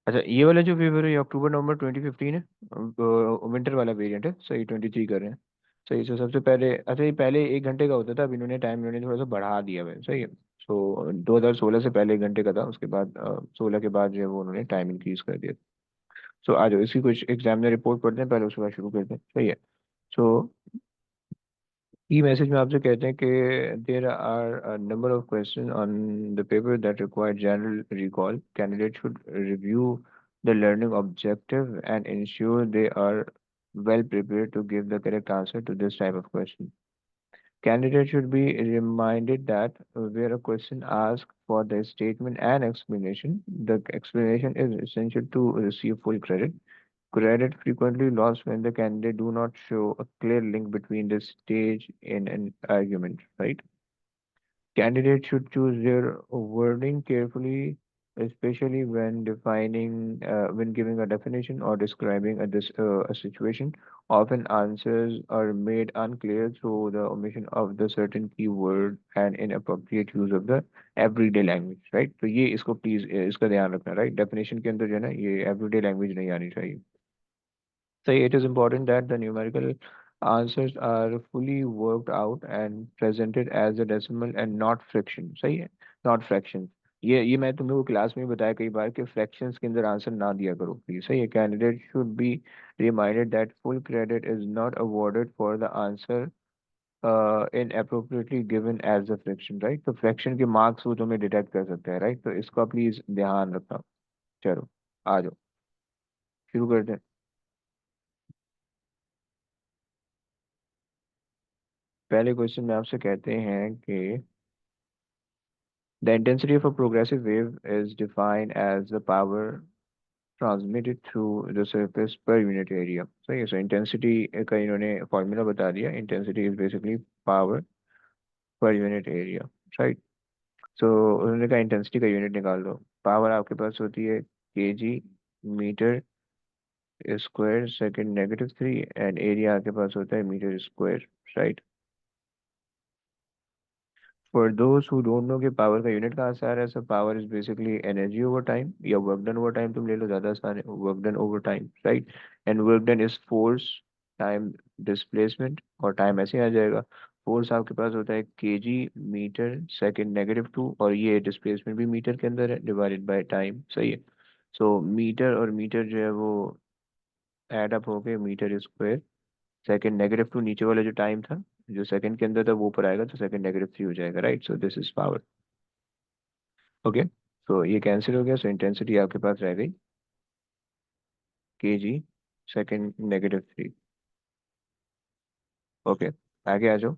अच्छा, ये वाला जो वेव है ये अक्टूबर नवंबर 2015 है, विंटर वाला वेरिएंट है, सही 23 कर रहे हैं। सही। सो सबसे पहले, अच्छा ये पहले 1 घंटे का होता था, अब इन्होंने टाइम इन्होंने थोड़ा सा बढ़ा दिया है, सही है। सो 2016 से पहले 1 घंटे का था, उसके बाद 16 के बाद जो है वो उन्होंने टाइम इंक्रीज कर दिया। सो आ जाओ इसकी कुछ एग्जामिनर रिपोर्ट पढ़ते हैं पहले, उसके बाद शुरू करते हैं, सही है। सो ई मैसेज में आपसे कहते हैं कि there are number of question on the paper that require general recall, candidate should review the learning objective and ensure they are well prepared to give the correct answer to this type of question. Candidates should be reminded that where a question asks for the statement and explanation, the explanation is essential to receive full credit. Credit frequently lost when the candidate do not show a clear link between the stage in an argument, right? Candidates should choose their wording carefully, especially when when giving a definition or describing a situation. Often answers are made unclear through the omission of the certain keyword and inappropriate use of the everyday language, right? तो ये इसको please इसका ध्यान रखना, right? Definition के अंदर जो है ना ये everyday language नहीं आनी चाहिए। So it is important that the numerical answers are fully worked out and presented as a decimal and not fraction. सही है, not fractions। ये मैं तुम्हें वो क्लास में भी बताया कई बार कि fractions के अंदर आंसर ना दिया करो प्लीज, सही है। Candidate should be reminded that full credit is not awarded for the answer inappropriately given as a fraction, right? तो fraction के marks वो तुम्हें डिटेक्ट कर सकते हैं, right? तो इसका प्लीज ध्यान रखना। चलो आ जाओ शुरू करते हैं। पहले क्वेश्चन में आपसे कहते हैं कि the intensity of a progressive wave is defined as the power transmitted through the surface per unit area. सही है। So intensity का इन्होंने फॉर्मूला बता दिया। Intensity is basically power per unit area, right? So उन्होंने कहा इंटेंसिटी का unit निकाल दो। पावर आपके पास होती है kg metre square second -3, and area आपके पास होता है metre square, right. For those who don't know कि पावर का यूनिट कहाँ से आ रहा है, sir power is basically energy over time या वर्क डन ओवर टाइम, तुम ले लो ज़्यादा आसान है, work done over time, right. And work done is force time displacement, और टाइम ऐसे ही आ जाएगा। फोर्स आपके पास होता है केजी मीटर सेकंड -2, और ये डिस्प्लेसमेंट भी मीटर के अंदर है, डिवाइडेड बाय टाइम, सही है। सो मीटर और मीटर जो है वो एड अप हो गए मीटर स्क्वायर सेकंड -2, नीचे वाला जो टाइम था जो सेकंड के अंदर था वो ऊपर आएगा तो सेकंड -3 हो जाएगा, right. So this is power. Okay. तो ये कैंसिल हो गया, सो इंटेंसिटी आपके पास रह गई केजी सेकंड -3। ओके, आगे आ जाओ।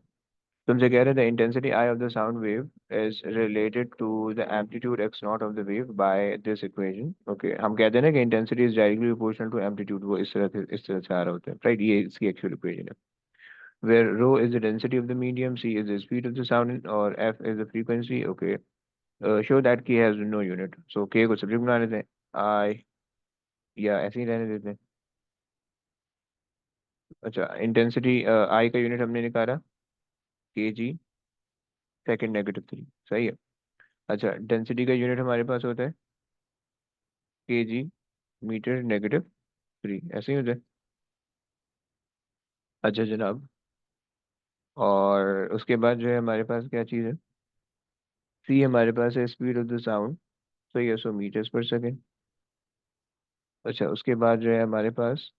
तुमसे कह रहे थे intensity I of the sound wave is related to the amplitude x not of the wave by this equation. Okay, हम कहते हैं ना कि intensity is directly proportional to amplitude, वो इस तरह से आ रहा होता है, राइट। ये इसकी एक्चुअल इक्वेशन है। Where rho is the density of the medium, c is the speed of the sound, or f is the frequency. Okay, show that k has no unit. So k को subject बना लेते हैं, I, या ऐसे ही रहने देते हैं। अच्छा, इंटेंसिटी I का यूनिट हमने निकाला के जी सेकेंड -3, सही है। अच्छा, डेंसिटी का यूनिट हमारे पास होता है के जी मीटर -3, ऐसे ही होता है। अच्छा जनाब, और उसके बाद जो है हमारे पास क्या चीज़ है, सी हमारे पास है स्पीड ऑफ द साउंड, सही है, सो मीटर्स पर सेकेंड। अच्छा, उसके बाद जो है हमारे पास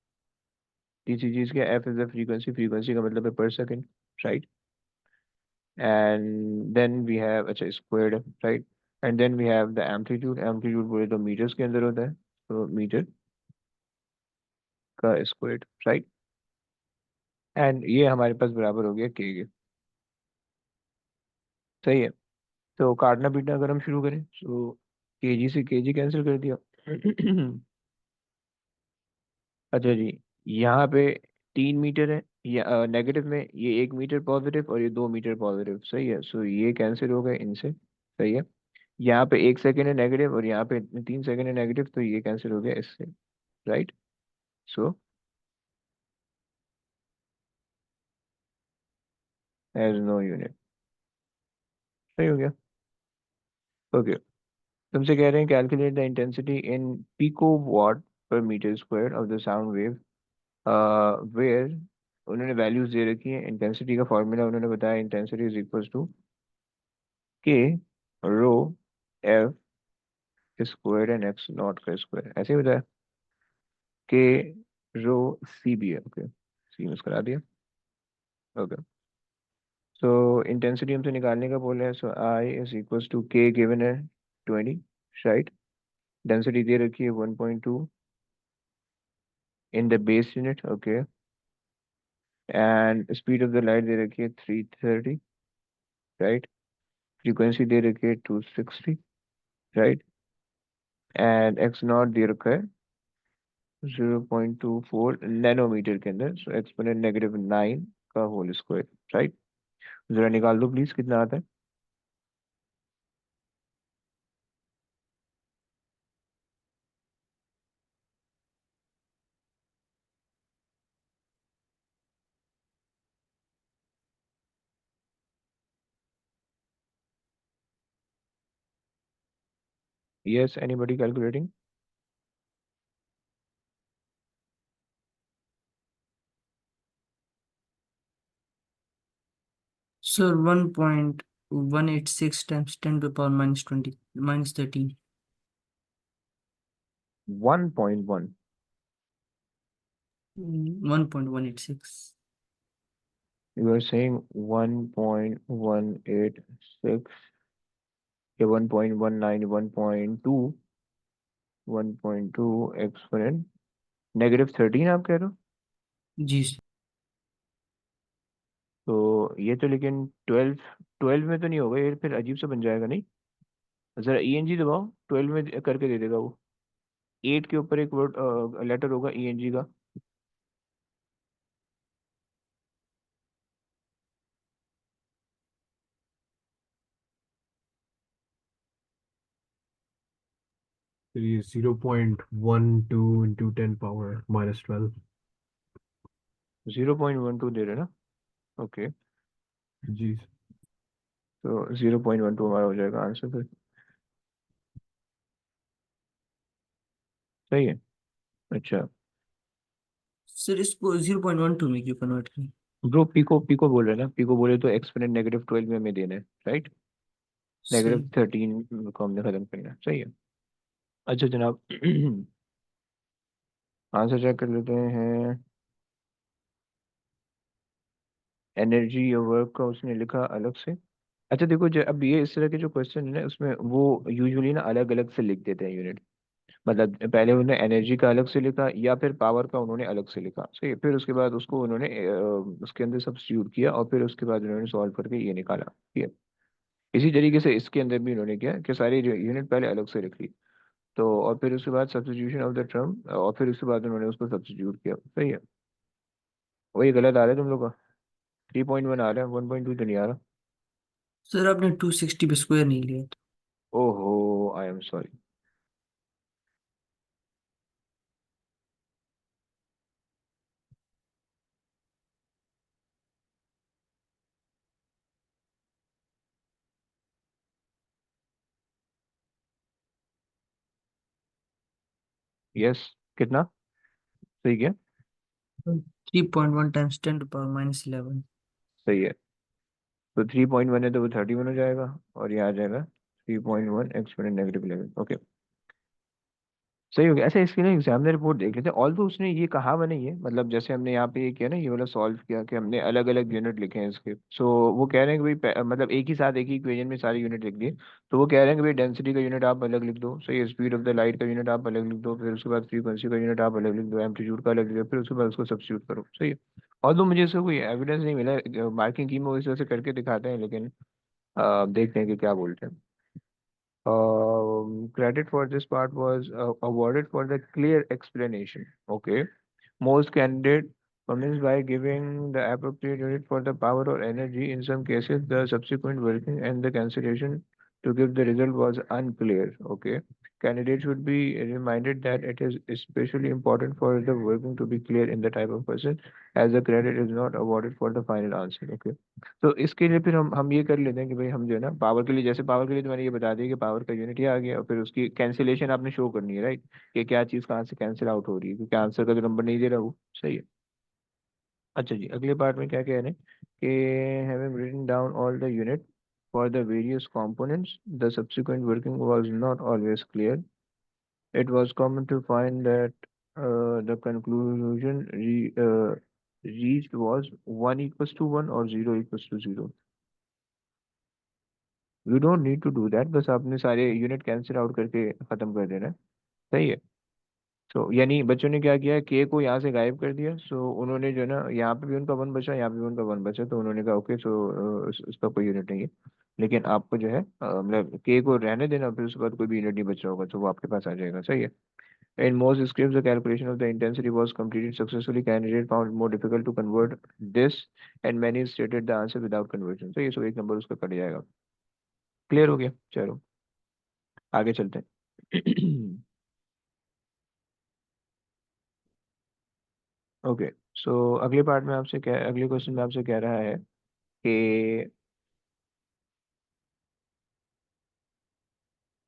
तीसरी चीज़ क्या, F is the frequency, frequency का मतलब है per second, right. And then we have, अच्छा squared, right. And then we have the amplitude, amplitude बोले तो मीटर्स के अंदर होता है, तो मीटर का स्क्वायर्ड, राइट। एंड ये हमारे पास बराबर हो गया के, सही है। तो काटना पीटना अगर हम शुरू करें तो केजी से केजी कैंसिल कर दिया। अच्छा जी, यहाँ पे 3 मीटर है, या नेगेटिव में ये 1 मीटर पॉजिटिव और ये 2 मीटर पॉजिटिव, सही है। सो ये कैंसिल हो गए इनसे, सही है। यहाँ पे 1 सेकेंड है नेगेटिव और यहाँ पे 3 सेकेंड है नेगेटिव, तो ये कैंसिल हो गया इससे, right. So has no unit, सही हो गया। ओके, तुमसे कह रहे हैं calculate the intensity in pico watt per metre square of the sound wave, where उन्होंने वैल्यूज दे रखी है। इंटेंसिटी का फॉर्मूला उन्होंने बताया, intensity is equal to K rho F square and X naught का स्क्वायर, ऐसे ही बताया। के रो सी भी है, ओके, सी मिस करा दिया। ओके, सो इंटेंसिटी हमसे निकालने का बोला है, so I is equal to K given है 20, राइट। डेंसिटी दे रखी है 1.2 in the base unit, okay, and speed of the light दे रखी है 330, राइट। फ्रीक्वेंसी दे रखी है 260, राइट, एंड एक्स नॉट दे रखा है 0.24 नैनोमीटर के अंदर, सो एक्सपोनेंट -9 का होल स्क्वायर, राइट। जरा निकाल दो प्लीज, कितना आता है। Yes, anybody calculating. Sir, 1.186 times 10 to the power minus 20 minus 13. 1.1, 1.186. you are saying 1.186 या 1.19, 1.2, 1.2 एक्सपोनेंट -13 आप कह रहे हो। जी sir. तो ये तो लेकिन 12, 12 में तो नहीं होगा ये, फिर अजीब सा बन जाएगा नहीं। जरा ईएनजी दबाओ, 12 में करके दे देगा वो। 8 के ऊपर एक वर्ड लेटर होगा ईएनजी का। फिर ये 0.12 into 10 power minus 12। 0.12 दे रहे हैं ना, ओके। जी। तो 0.12 हमारा हो जाएगा आंसर फिर, सही है। अच्छा, सर इसको 0.12 में क्यों कन्वर्ट करें? ब्रो पिको पिको बोल रहे हैं ना, पिको बोले तो एक्सपोनेंट -12 में हमें देना है, राइट। सही। -13 को हमने खत्म करना है, सही है। अच्छा जनाब, आंसर चेक कर लेते हैं। एनर्जी या वर्क का उसने लिखा अलग से। अच्छा देखो, जो अब ये इस तरह के जो क्वेश्चन है ना, उसमें वो यूजुअली ना अलग अलग से लिख देते हैं यूनिट। मतलब पहले उन्होंने एनर्जी का अलग से लिखा, या फिर पावर का उन्होंने अलग से लिखा, सही है। फिर उसके बाद उसको उन्होंने उसके अंदर सब्स्टिट्यूट किया, और फिर उसके बाद उन्होंने सॉल्व करके ये निकाला, ठीक है। इसी तरीके से इसके अंदर भी उन्होंने किया कि सारी यूनिट पहले अलग से लिख ली, तो और फिर उसके बाद सब्स्टिट्यूशन ऑफ द टर्म, और फिर उसके बाद उन्होंने उसको सब्स्टिट्यूट किया, सही है। वही गलत आ रहा है तुम लोग का, 3.1 आ रहा है, 1.2 तो नहीं आ रहा। सर आपने 260 पे स्क्वायर नहीं लिया था। ओहो, आई एम सॉरी। यस, कितना सही है। 3.1 times 10 to the power minus 11. सही है, तो 3.1 है तो वो 31 हो जाएगा, और ये आ जाएगा 3.1 एक्सपोनेंट -11, ओके। सही हो गया। ऐसे इसकी ना एग्जामिनर रिपोर्ट देख लेते हैं, ऑल तो उसने ये कहा हुआ नहीं है, मतलब जैसे हमने यहाँ पे ये किया ना, ये वाला सॉल्व किया कि हमने अलग अलग यूनिट लिखे हैं इसके, सो वो कह रहे हैं कि भाई मतलब एक ही साथ एक ही इक्वेशन में सारे यूनिट लिख दिए। तो वो कह रहे हैं कि भाई डेंसिटी का यूनिट आप अलग लिख दो, सही है, स्पीड ऑफ द लाइट का यूनिट आप अलग लिख दो, फिर उसके बाद फ्रीक्वेंसी का यूनिट आप अलग लिख दो, एम्पलीट्यूड का अलग लिख दो, फिर उसके बाद उसको सब्स्टिट्यूट करो, सही है। और तो मुझे इसका कोई एविडेंस नहीं मिला, मार्किंग की में इस वजह से करके दिखाते हैं, लेकिन देखते हैं कि क्या बोलते हैं। Credit for this part was awarded for the clear explanation. Okay. Most candidate convinced by giving the appropriate unit for the power or energy. In some cases, the subsequent working and the cancellation to give the result was unclear. Okay. Candidates should be reminded that it is especially important for the working to be clear in the type of person as the credit is not awarded for the final answer. Okay. तो इसके लिए फिर हम ये कर लेते हैं कि भाई हम जो है ना पावर के लिए, जैसे पावर के लिए तो मैंने ये बता दिया कि पावर का यूनिट ये आ गया और फिर उसकी कैंसिलेशन आपने शो करनी है, राइट, कि क्या चीज़ कहाँ से कैंसिल आउट हो रही है, क्योंकि आंसर का जो नंबर नहीं दे रहा वो सही है। अच्छा जी, अगले पार्ट में क्या कह रहे हैं कि having written down all the unit for the various components, the subsequent working was not always clear. It was common to find that the conclusion reached was 1 equals to 1 or 0 equals to 0. You don't need to do that, बस आपने सारे unit cancel out करके ख़त्म कर देना है। सही है। सो यानी बच्चों ने क्या किया, के को यहाँ से गायब कर दिया। सो उन्होंने जो है ना, यहाँ पे भी उनका वन बचा, यहाँ पे भी उनका वन बचा, तो उन्होंने कहा ओके, सो इसका कोई यूनिट नहीं है, लेकिन आपको जो है मतलब के को रहने देना, फिर उसके बाद कोई भी यूनिट नहीं बचा होगा तो वो आपके पास आ जाएगा। सही है। In most script the calculation of the intensity was completed successfully, candidate found more difficult to convert this and many stated the answer without conversion. सही है। सो एक नंबर उसका कट जाएगा। क्लियर हो गया, चलो आगे चलते हैं। ओके। सो अगले पार्ट में आपसे क्या, अगले क्वेश्चन में आपसे कह रहा है कि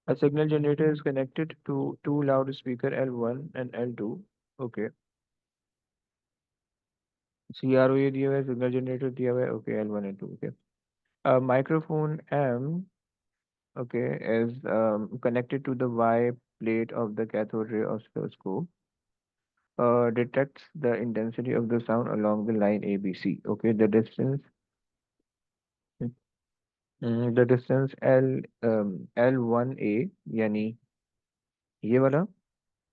a signal generator is connected to two loudspeaker L1 and L2. Okay. CRO ये दिया हुआ है, सिग्नल जनरेटर दिया हुआ है, okay, L1 and 2, okay. Microphone M, okay, is connected to the Y plate of the cathode ray oscilloscope. Detects the intensity of the sound along the line ABC. Okay, the distance L1A यानी ये वाला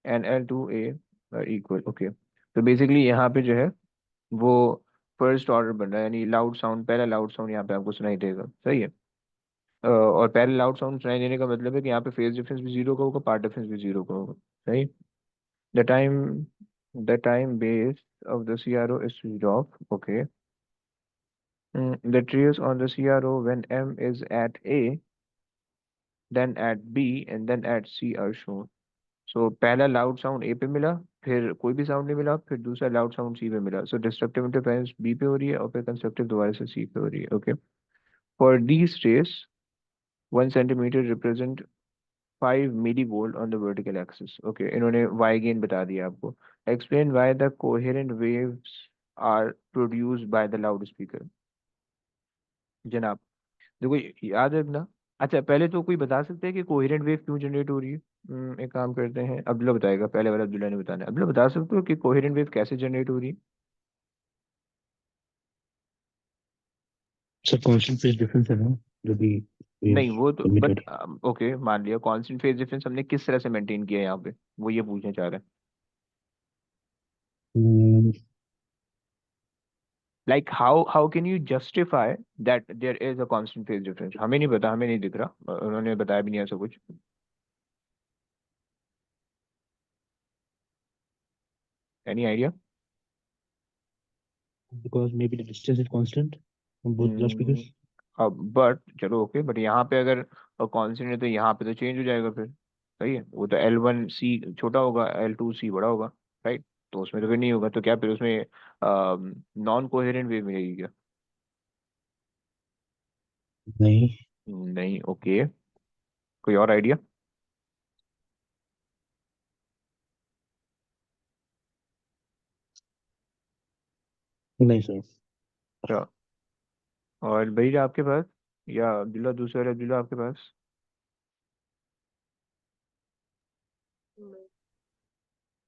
and L2A equal. Okay. तो basically यहाँ पे जो है वो first order बन रहा है, यानी लाउड साउंड, पहला लाउड साउंड यहाँ पे आपको सुनाई देगा। सही है। और पहले लाउड साउंड सुनाई देने का मतलब है कि यहाँ पे फेज डिफरेंस भी जीरो का होगा, पार्ट डिफरेंस भी जीरो का होगा। सही। The time the time base of the CRO is switched off. Okay. The trios on the CRO when M is at A, then at B, and then at C are shown. सो पहला loud sound ए पे मिला, फिर कोई भी sound नहीं मिला, फिर दूसरा लाउड साउंड सी पे मिला। सो डिस्ट्रक्टिव इंटरफेरेंस बी पे हो रही है और फिर कंस्ट्रक्टिव दोबारा से सी पे हो रही है। Okay. For the stress 1 centimetre represent 5 millivolt on the vertical axis. Okay, इन्होंने वाई गेन बता दिया आपको। Explain why the coherent waves are produced by the loudspeaker. जनाब देखो याद रखना। अच्छा, पहले तो कोई बता सकते हैं कि कोहेरेंट वेव क्यों जनरेट हो रही है? एक काम करते हैं, अब्दुल्ला बताएगा, पहले वाला अब्दुल्ला ने बताना है। अब्दुल्ला बता सकते हो कि कोहेरेंट वेव कैसे जनरेट हो रही है? सर कांस्टेंट फेज डिफरेंस है ना, जो भी नहीं वेव्स वो तो एमिट हो बट रही है। ओके, मान लिया कांस्टेंट फेज डिफरेंस हमने किस तरह से मेंटेन किया है यहाँ पे, वो ये पूछना चाह रहे हैं। Hmm, like how can you justify that there is a constant phase difference? हमें नहीं पता, हमें नहीं दिख रहा, उन्होंने बताया भी नहीं ऐसा कुछ। Any idea? because maybe the distance is constant from both loudspeakers. अब बट चलो ओके, बट यहाँ पे अगर कांस्टेंट है तो यहाँ पे तो चेंज हो जाएगा फिर। सही है। वो तो L1C छोटा होगा, L2C बड़ा होगा, राइट। तो उसमें तो फिर नहीं होगा, तो क्या फिर उसमें नॉन कोहेरेंट वेव मिलेगी क्या? नहीं। नहीं। ओके, कोई और आइडिया? नहीं सर। अच्छा, और भैया आपके पास, या अब्दुल्ला, दूसरे वाले अब्दुल्ला आपके पास?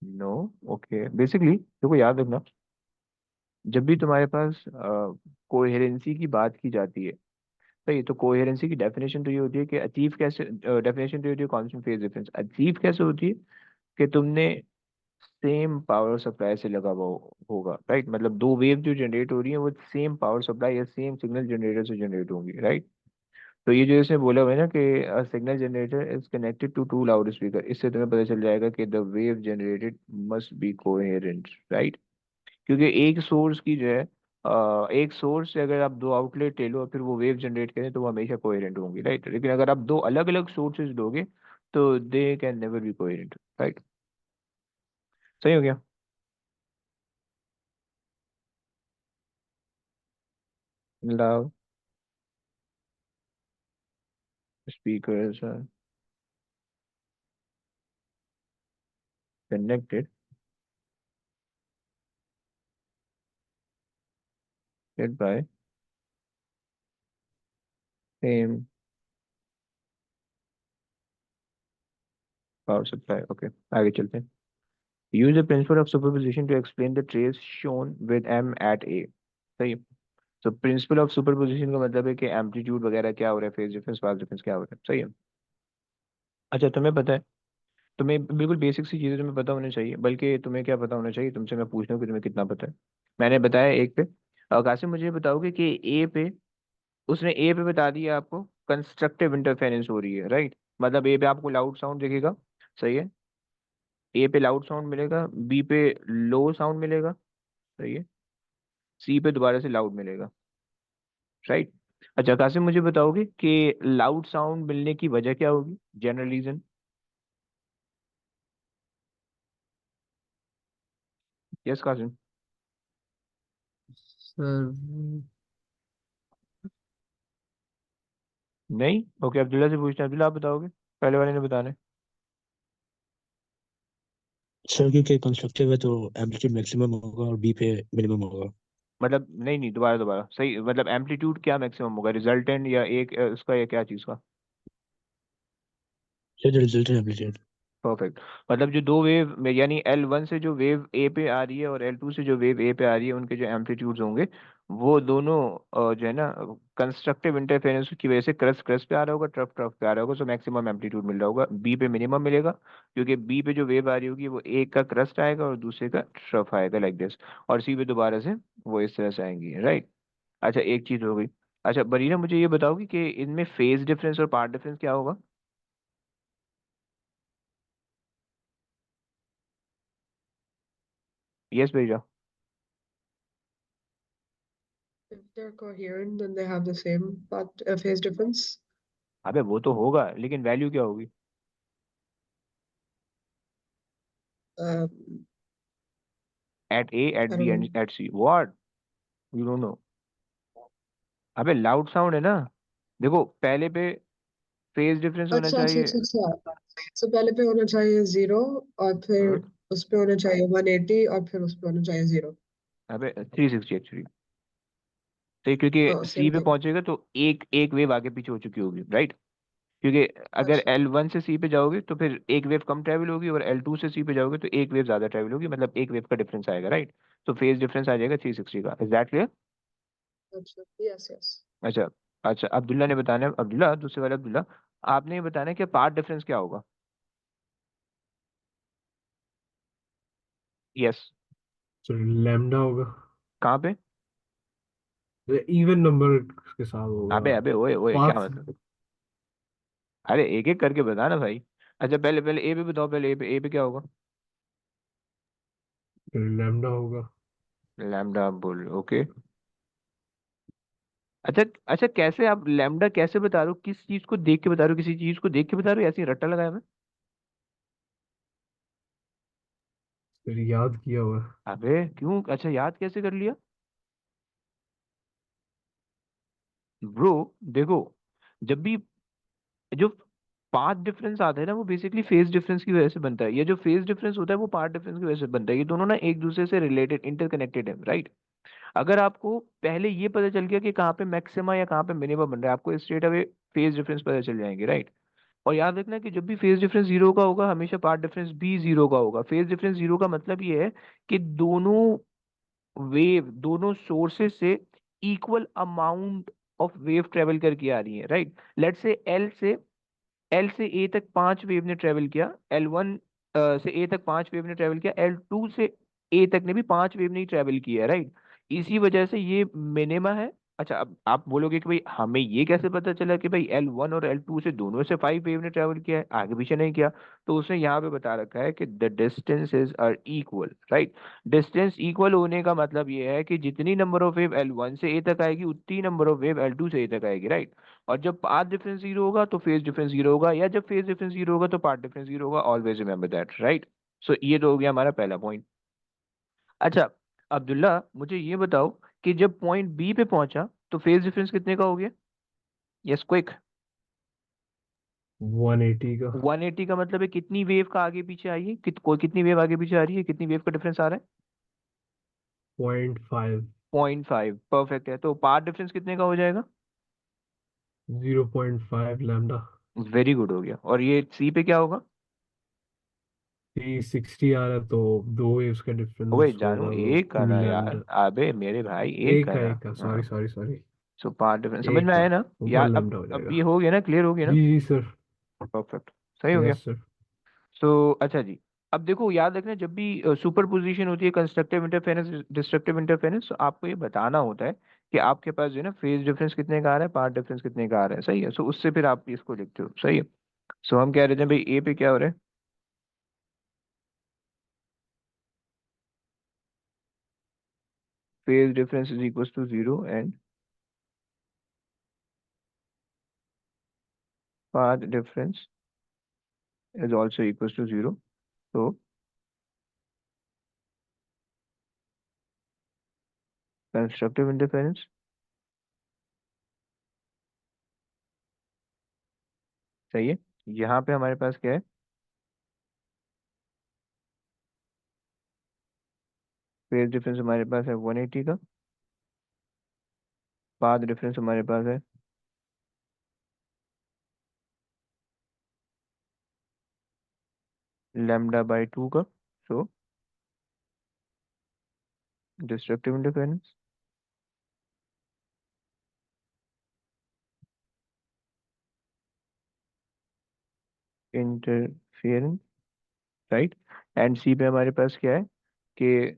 नो। ओके, बेसिकली देखो याद रखना, जब भी तुम्हारे पास कोहेरेंसी की बात की जाती है, सही, तो कोहेरेंसी की डेफिनेशन तो ये होती है कि अचीव कैसे, डेफिनेशन तो ये होती है कांस्टेंट फेज डिफरेंस। अचीव कैसे होती है कि तुमने सेम पावर सप्लाई से लगा हुआ होगा, राइट, मतलब दो वेव जो जनरेट हो रही है वो सेम पावर सप्लाई या सेम सिग्नल जनरेटर से जनरेट होंगी, राइट। तो ये जो इसने बोला हुआ है ना कि signal generator is connected to to loudspeaker, इससे तुम्हें पता चल जाएगा कि the wave generated must be coherent, right. क्योंकि एक सोर्स की जो है एक सोर्स से अगर आप दो आउटलेट ले लो और फिर वो वेव जनरेट करें तो वो हमेशा कोहेरेंट होंगी, राइट। लेकिन अगर आप दो अलग अलग सोर्सेज लोगे तो they can never be coherent, right. सही हो गया। Loud speakers are connected by same power supply। Okay, आगे चलते हैं। Use the principle of superposition to explain the trace shown with M at A. सही। तो प्रिंसिपल ऑफ सुपरपोजिशन का मतलब है कि एम्पलीट्यूड वगैरह क्या हो रहा है, फेज डिफरेंस फाज डिफरेंस क्या हो रहा है। सही है। अच्छा, तुम्हें पता है, तुम्हें बिल्कुल बेसिक सी चीज़ें तुम्हें पता होनी चाहिए, बल्कि तुम्हें क्या पता होना चाहिए, तुमसे मैं पूछ रहा हूँ कि तुम्हें कितना पता है। मैंने बताया एक पे। कासिम मुझे ये बताओगे कि ए पे, उसने ए पे बता दिया आपको कंस्ट्रक्टिव इंटरफेरेंस हो रही है, राइट। मतलब ए पे आपको लाउड साउंड दिखेगा। सही है। ए पे लाउड साउंड मिलेगा, बी पे लो साउंड मिलेगा। सही है। सी पे दोबारा से लाउड मिलेगा, राइट। अच्छा कासिम मुझे बताओगे कि लाउड साउंड मिलने की वजह क्या होगी, general reason. Yes Qasim. Sir नहीं, ओके, अब्दुल्ला से पूछना है। अब्दुल्ला आप बताओगे, पहले वाले ने बताना है। सर क्योंकि कंस्ट्रक्टिव है तो एम्पलीट्यूड मैक्सिमम होगा और बी पे मिनिमम होगा। मतलब नहीं नहीं, दोबारा दोबारा सही, मतलब एम्पलीट्यूड क्या मैक्सिमम होगा, रिजल्टेंट या एक उसका या क्या चीज़ का। Sir the resultant amplitude. Perfect. मतलब जो दो वेव में, यानी L1 से जो वेव ए पे आ रही है और L2 से जो वेव ए पे आ रही है, उनके जो एम्पलीट्यूड्स होंगे वो दोनों जो है ना, कंस्ट्रक्टिव इंटरफेरेंस की वजह से क्रस्ट क्रस्ट पे आ रहा होगा, ट्रफ ट्रफ पे आ रहा होगा, सो मैक्सिमम एम्पलीट्यूड मिल रहा होगा। बी पे मिनिमम मिलेगा, क्योंकि बी पे जो वेव आ रही होगी वो एक का क्रस्ट आएगा और दूसरे का ट्रफ आएगा, लाइक दिस। और सी पे दोबारा से वो इस तरह से आएंगी, राइट। अच्छा एक चीज हो गई। अच्छा बरीना मुझे ये बताओगी कि इनमें फेज डिफरेंस और पार्ट डिफरेंस क्या होगा। यस भैया। If they're coherent, then they have the same but phase difference. अबे वो तो होगा, लेकिन वैल्यू क्या होगी। Um, at a, at I B don't know. And at C, what, you don't know. अबे लाउड साउंड है ना, देखो पहले पे फेज डिफरेंस होना अच्छा अच्छा चाहिए। अच्छा अच्छा। So पहले पे होना चाहिए 0 और फिर हम्म, उस पे होना चाहिए 180 और फिर उस पे होना चाहिए 0। अबे 360 एक्चुअली। तो क्योंकि हाँ सी सेम पे थिंग। पहुंचेगा तो एक एक वेव आगे पीछे हो चुकी होगी, राइट। क्योंकि अगर अच्छा L1 से सी पे जाओगे तो फिर एक वेव कम ट्रेवल होगी, और L2 से सी पे जाओगे तो एक वेव ज्यादा ट्रेवल होगी, मतलब एक वेव का डिफरेंस आएगा, राइट। तो फेज डिफरेंस आ जाएगा 360 का। Is that clear. अच्छा यस यस। अच्छा। अच्छा अब्दुल्ला ने बताना है, अब्दुल्ला दूसरे वाला अब्दुल्ला, आपने ये बताना है कि पार्ट डिफरेंस क्या होगा। यस। सर लैम्डा होगा। कहाँ पे। इवन नंबर के साथ होगा। अबे अबे ओए ओए, क्या पाथ। मतलब। अरे एक एक करके बताना भाई। अच्छा पहले पहले ए पे बताओ, पहले ए पे क्या होगा। लैम्डा होगा। लैम्डा आप बोल रहे हो, ओके। अच्छा अच्छा, कैसे आप लैम्डा कैसे बता रहे हो, किस चीज को देख के बता रहे हो, किसी चीज को देख के बता रहे हो, ऐसे ही रट्टा लगाया मैं। फिर याद किया हुआ। अबे क्यों, अच्छा याद कैसे कर लिया। ब्रो देखो, जब भी जो पाथ डिफरेंस आता है ना, वो बेसिकली फेज डिफरेंस की वजह से बनता है। ये जो फेज डिफरेंस होता है वो पाथ डिफरेंस की वजह से बनता है। ये दोनों ना एक दूसरे से रिलेटेड, इंटरकनेक्टेड है, राइट। अगर आपको पहले ये पता चल गया कि कहाँ पे मैक्सिमा या कहाँ पे मिनिमा बन रहा है, आपको स्ट्रेट अवे फेज डिफरेंस पता चल जाएंगे, राइट। और याद रखना कि जब भी फेज डिफरेंस जीरो का होगा, हमेशा पाथ डिफरेंस भी जीरो का होगा। फेज डिफरेंस जीरो का मतलब ये है कि दोनों वेव, दोनों सोर्सेस से equal amount of wave travel करके आ रही है, राइट। लेट से एल से ए तक पांच वेव ने ट्रेवल किया, L1 से ए तक पांच वेव ने ट्रेवल किया, L2 से ए तक ने भी पांच वेव ने ही ट्रेवल किया, राइट। इसी वजह से ये मिनिमा है अच्छा, अब आप बोलोगे कि भाई हमें ये कैसे पता चला कि भाई L1 और L2 से दोनों से 5 वेव ने ट्रेवल किया है, आगे पीछे नहीं किया। तो उसने यहाँ पे बता रखा है कि the distances are equal, right. Distance equal होने का मतलब ये है कि जितनी नंबर ऑफ वेव L1 से A तक आएगी उतनी नंबर ऑफ वेव L2 से A तक आएगी, राइट। और जब पाथ डिफरेंस जीरो होगा तो फेज डिफरेंस जीरो होगा, या जब फेज डिफरेंस जीरो होगा तो पाथ डिफरेंस जीरो होगा। Always remember that, right. So ये तो हो गया हमारा पहला पॉइंट। अच्छा अब्दुल्ला, मुझे ये बताओ कि जब पॉइंट बी पे पहुंचा तो फेज डिफरेंस कितने का हो गया? Yes, quick. 180 का। 180 का मतलब है कितनी वेव का आगे पीछे आई है, कोई कितनी वेव आगे पीछे आ रही है, कितनी वेव का डिफरेंस आ रहा है? 0.5। 0.5, परफेक्ट है। तो पाथ डिफरेंस कितने का हो जाएगा? 0.5 लैम्डा। वेरी गुड, हो गया। और ये सी पे क्या होगा? 360 आ रहा तो दो वेव्स का ओए डिफरेंस जानू, होगा वो एक का ना यार, लैम्डा। अबे मेरे भाई, एक का ना। एक का, हाँ। Sorry sorry sorry. So path difference समझ एक में का आया ना यार? 1 अब लैम्डा हो अब जाएगा। ये हो गया ना, क्लियर हो गया ना? जी सर। परफेक्ट, सही हो गया। Yes sir. सो अच्छा जी, अब देखो याद रखना, जब भी सुपर पोजिशन होती है, कंस्ट्रक्टिव इंटरफेरेंस, डिस्ट्रक्टिव इंटरफेरेंस, तो आपको ये बताना होता है कि आपके पास जो है ना फेज डिफरेंस कितने का आ रहा है, पाथ डिफरेंस कितने का आ रहा है, सही है। सो उससे फिर आप इसको लिखते हो, सही है। सो हम कह रहे थे भाई ए पे क्या हो रहा है? Phase difference is equal to zero and path difference is also equals to zero. So constructive interference, सही है। यहाँ पे हमारे पास क्या है? फेज डिफरेंस हमारे पास है 180 का, पाथ डिफरेंस हमारे पास है λ/2 का। So destructive interference interference, right. And C पे हमारे पास क्या है कि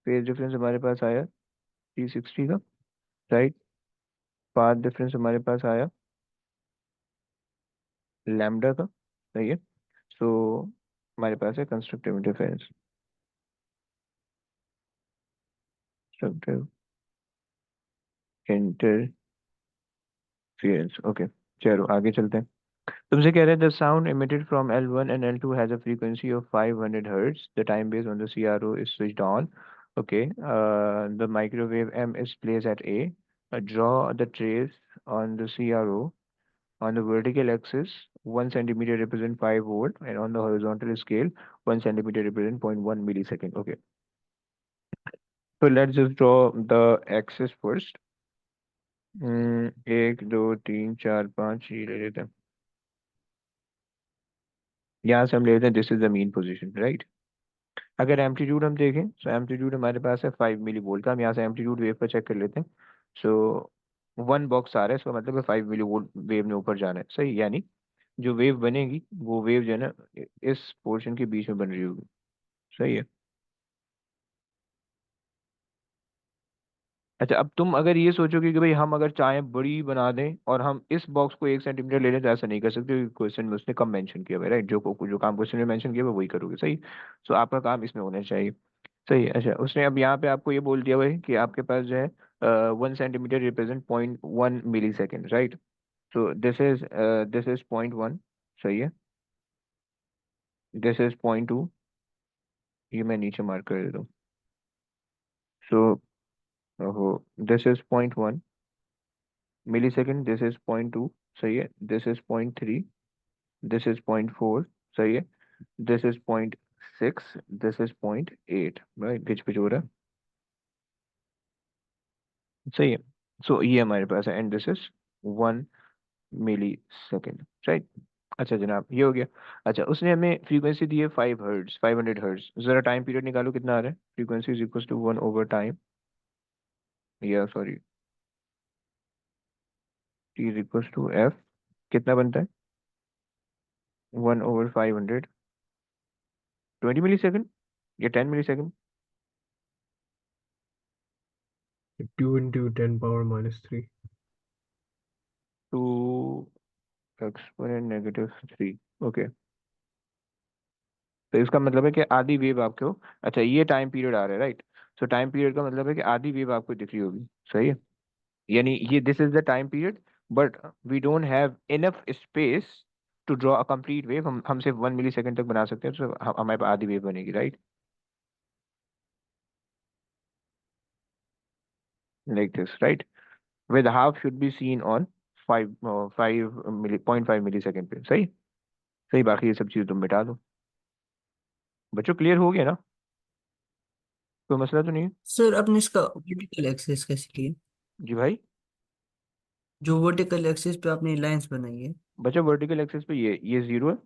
फेज डिफरेंस हमारे पास आया 360 का, राइट। पाथ डिफरेंस हमारे पास आया लैम्डा का, सही है। सो हमारे पास है constructive interference, constructive interference, okay. चलो आगे चलते हैं। तुमसे कह रहे हैं the sound emitted from L1 and L2 has a frequency of 500 hertz. The time base on the CRO is switched on. Okay. The microwave M is placed at A. Draw the trace on the CRO. On the vertical axis, 1 centimeter represent 5 volt, and on the horizontal scale, 1 centimeter represent zero point 0.1 millisecond. Okay. So let's just draw the axis first. एक दो तीन चार पाँच ये ले लेते हैं। यहाँ से हम ले लेते हैं this is the mean position, right. अगर एम्पलीट्यूड हम देखें तो एम्पलीट्यूड हमारे पास है 5 मिली वोल्ट का। हम यहाँ से एम्पलीट्यूड वेव का चेक कर लेते हैं। सो वन बॉक्स आ रहा है, इसका मतलब है 5 मिली वोल्ट वेव ने ऊपर जाना है, सही। यानी जो वेव बनेगी वो वेव जो है ना इस पोर्शन के बीच में बन रही होगी, सही है। अच्छा, अब तुम अगर ये सोचोगे कि भाई हम अगर चाहें बड़ी बना दें और हम इस बॉक्स को 1 सेंटीमीटर ले लें, तो ऐसा नहीं कर सकते क्योंकि क्वेश्चन में उसने कम मेंशन किया हुआ है, राइट। जो काम क्वेश्चन में मेंशन किया हुआ है वही करोगे, सही। सो आपका काम इसमें होना चाहिए, सही है। अच्छा, उसने अब यहाँ पे आपको ये बोल दिया हुआ है कि आपके पास जो है 1 centimetre represent 0.1 millisecond, right. So this is 0.1, सही है। दिस इज 0.2, ये मैं नीचे मार्क कर देता हूँ। So this is 0.1 millisecond, this is 0.2, सही है। दिस इज 0.3, दिस इज 0.4, सही है। This is 0.6, this is 0.8, right. Pitch pitch हो रहा है, सही है। सो ये हमारे पास है and this is 1 millisecond, right. अच्छा जनाब, ये हो गया। अच्छा, उसने हमें फ्रीक्वेंसी दी है 5 हर्ट्ज, 500 हर्ट्ज। जरा टाइम पीरियड निकालो कितना आ रहा है। फ्रीक्वेंसी इज इक्वल टू 1/टाइम, या sorry T is equal to F, कितना बनता है? 1/500, 20 मिली सेकेंड या 10 milli second? 2 into 10 power minus 3. 2 exponent -3। Okay, तो इसका मतलब है कि आधी वेव आपको, अच्छा ये टाइम पीरियड आ रहा है, राइट। सो टाइम पीरियड का मतलब है कि आधी वेव आपको दिख रही होगी, सही है। यानी ये this is the time period, but we don't have enough space to draw a complete wave. हम सिर्फ 1 मिली सेकेंड तक बना सकते हैं, तो हमारे पास आधी वेव बनेगी, right, like this, right. With half should be seen on 5.5 millisecond पे, सही। सही, बाकी ये सब चीज़ तुम मिटा दो। बच्चों क्लियर हो गया ना, कोई मसला तो नहीं है? सर आपने इसका वर्टिकल एक्सेस कैसे लिया? जी भाई। जो वर्टिकल एक्सेस पे आपने लाइंस बनाई है। बच्चों वर्टिकल एक्सिस पे ये जीरो है,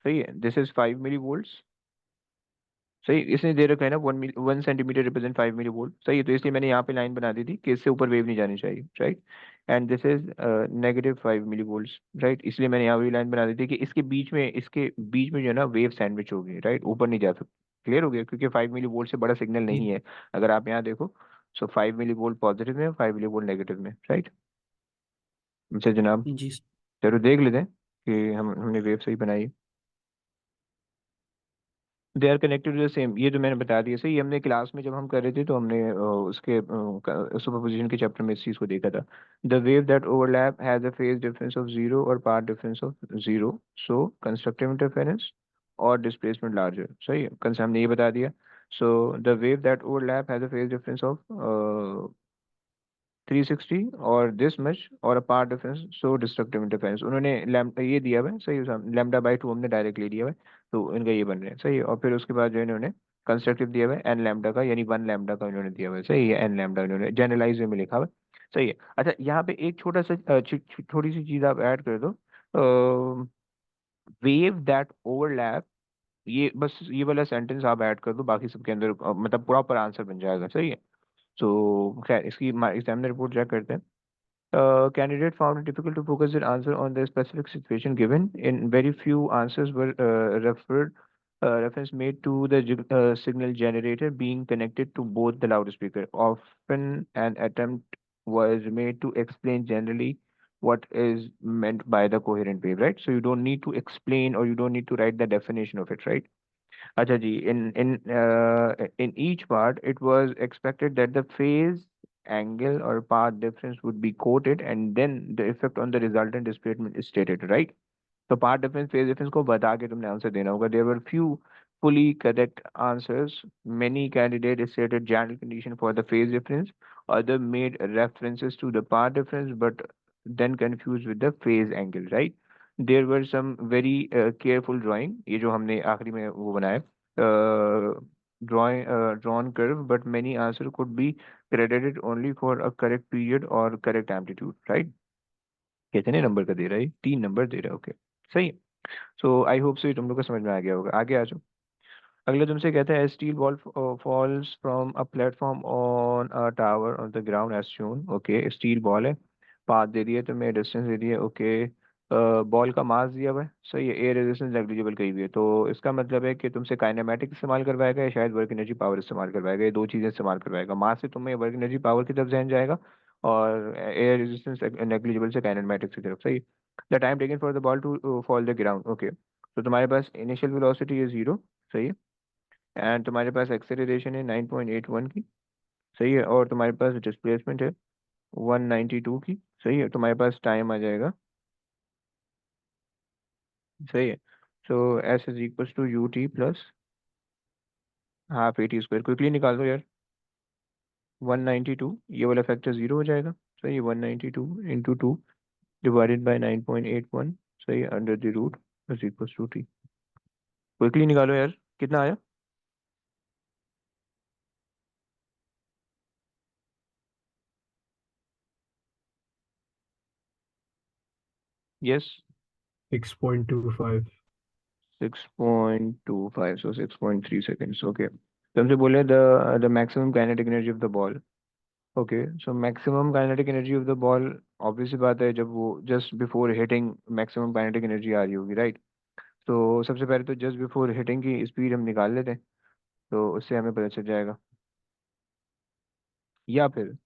सही है। दिस इज 5 मिली वोल्ट्स, सही। इसने दे रखा है ना 1 सेंटीमीटर रिप्रेजेंट 5 मिली वोल्ट, सही है। तो इसलिए मैंने यहाँ पे लाइन बना दी थी कि इससे ऊपर वेव नहीं जानी चाहिए, right. And this is -5 millivolts, right. इसलिए मैंने यहाँ भी लाइन बना दी थी कि इसके बीच में जो है ना वेव सैंडविच होगी, राइट, ऊपर नहीं जा सकती। क्लियर हो गया, क्योंकि 5 मिली वोल्ट से बड़ा सिग्नल जी नहीं है। अगर आप यहाँ देखो, सो 5 मिली वोल्ट पॉजिटिव में, 5 मिली वोल्ट नेगेटिव में, राइट। अच्छा जनाब, जी चलो देख लेते हैं कि हमने वेव सही बनाई है। They are connected to the same, ये जो मैंने बता दिया सही। ये हमने क्लास में जब हम कर रहे थे, तो हमने उसके सुपरपोजिशन के चैप्टर में इस चीज़ को देखा था। The wave that overlap has a phase difference of zero और path difference of zero, so constructive interference और डिस्प्लेसमेंट लार्जर, सही है। हमने ये बता दिया। So the wave that overlap has a phase difference of 360 और दिस मच और a path difference, so destructive interference. उन्होंने ये दिया हुआ है, सही है। λ/2 हमने डायरेक्ट ले लिया हुआ है, तो इनका ये बन रहे हैं, सही है। और फिर उसके बाद जो इन्होंने कंस्ट्रक्टिव दिया हुआ है एन लैम्डा का, यानी 1 लैम्डा का इन्होंने दिया हुआ है, सही है। एन लैम्डा इन्होंने जनरलाइज में लिखा हुआ है, सही है। अच्छा, यहाँ पे एक छोटा सा थोड़ी सी चीज़ आप ऐड कर दो। वेव दैट ओवरलैप, ये बस ये वाला सेंटेंस आप ऐड कर दो, बाकी सबके अंदर मतलब प्रॉपर आंसर बन जाएगा, सही है। तो खैर, इसकी एग्जामिनर रिपोर्ट चेक करते हैं। Candidate found it difficult to focus their answer on the specific situation given. In very few answers were reference made to the signal generator being connected to both the loudspeaker. Often, an attempt was made to explain generally what is meant by the coherent wave, right? So you don't need to explain, or you don't need to write the definition of it, right? Acha ji, in each part, it was expected that the phase angle or path difference would be quoted, and then the effect on the resultant displacement is stated, right? तो path difference phase difference को बता के तुमने answer देना होगा। There were few fully correct answers. Many candidates stated general condition for the phase difference. Other made references to the path difference, but then confused with the phase angle, right? There were some very careful drawing. ये जो हमने आखिरी में वो बनाया, drawn curve, but many answer could be credited only for a correct period or correct amplitude, right? कितने number का दे रहा है? 3 नंबर दे रहा है, ओके, सही है। सो आई होप सो तुम लोग को समझ में आ गया होगा। आगे आ जाओ। अगला तुमसे कहता है steel ball falls from a platform on a tower on the ground as shown, okay. Steel ball है, पाथ दे दिया तुम्हें, डिस्टेंस दे दिया, ओके। बॉल का मास दिया हुआ है, सही है। एयर रेजिस्टेंस नेग्लिजिबल कही हुई है, तो इसका मतलब है कि तुमसे काइनेमेटिक इस्तेमाल करवाएगा या शायद वर्क एनर्जी पावर इस्तेमाल करवाएगा। ये दो चीज़ें इस्तेमाल करवाएगा। मास से तुम्हें वर्क एनर्जी पावर की तरफ जहन जाएगा, और एयर रेजिस्टेंस नेग्लिजिबल से काइनेमेटिक्स की तरफ, सही। The time taken for the ball to fall the ground, okay. तो तुम्हारे पास इनिशियल वेलोसिटी है 0, सही है। एंड तुम्हारे पास एक्सेलरेशन है 9.81 की, सही है। और तुम्हारे पास डिस्प्लेसमेंट है 192 की, सही है। तुम्हारे पास टाइम आ जाएगा, सही है। So S is equal to U T plus half A T square. Quickly निकाल दो यार। 192, ये वाला फैक्टर 0 हो जाएगा, सही है। 192 × 2 डिवाइडेड बाई 9.81, सही है, under the root is equal to T. Quickly निकालो यार, कितना आया? यस, 6.25. 6.25, so 6.3 seconds, okay। तो हमसे बोले the maximum kinetic energy of the ball, okay. So maximum kinetic energy of the ball, obvious सी बात है, जब वो just before hitting maximum kinetic energy आ रही होगी, राइट। तो सबसे पहले तो जस्ट बिफोर हिटिंग की स्पीड हम निकाल लेते हैं, तो उससे हमें पता चल जाएगा। या फिर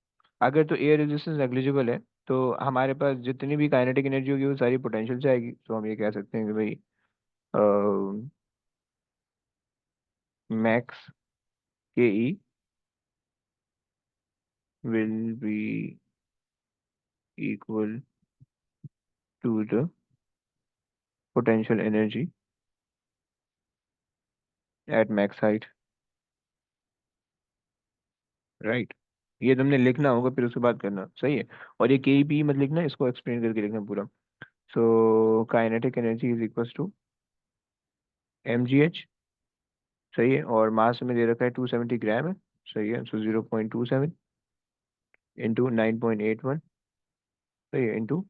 अगर तो एयर रेजिस्टेंस नेग्लिजिबल है तो हमारे पास जितनी भी काइनेटिक एनर्जी होगी वो सारी पोटेंशियल से आएगी, तो हम ये कह सकते हैं कि भाई max K E will be equal to the potential energy at max height, right. ये तुमने लिखना होगा फिर उसके बाद करना, सही है। और ये के पी मत लिखना, इसको एक्सप्लेन करके लिखना पूरा। So kinetic energy is equal to M G H, सही है। और मास में दे रखा है 270 ग्राम है, सही है। सो 0.27 इंटू 9.81, सही है, इंटू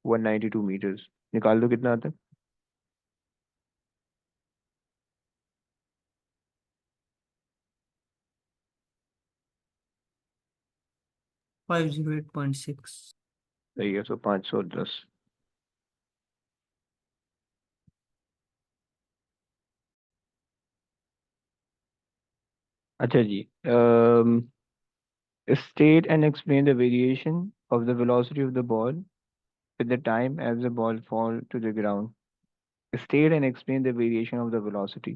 192 मीटर्स। निकाल दो कितना आता है। 508.6। सही है। सो 510। अच्छा जी, state and explain the variation of the velocity of the ball with the time as the ball fall to the ground. State and explain the variation of the velocity.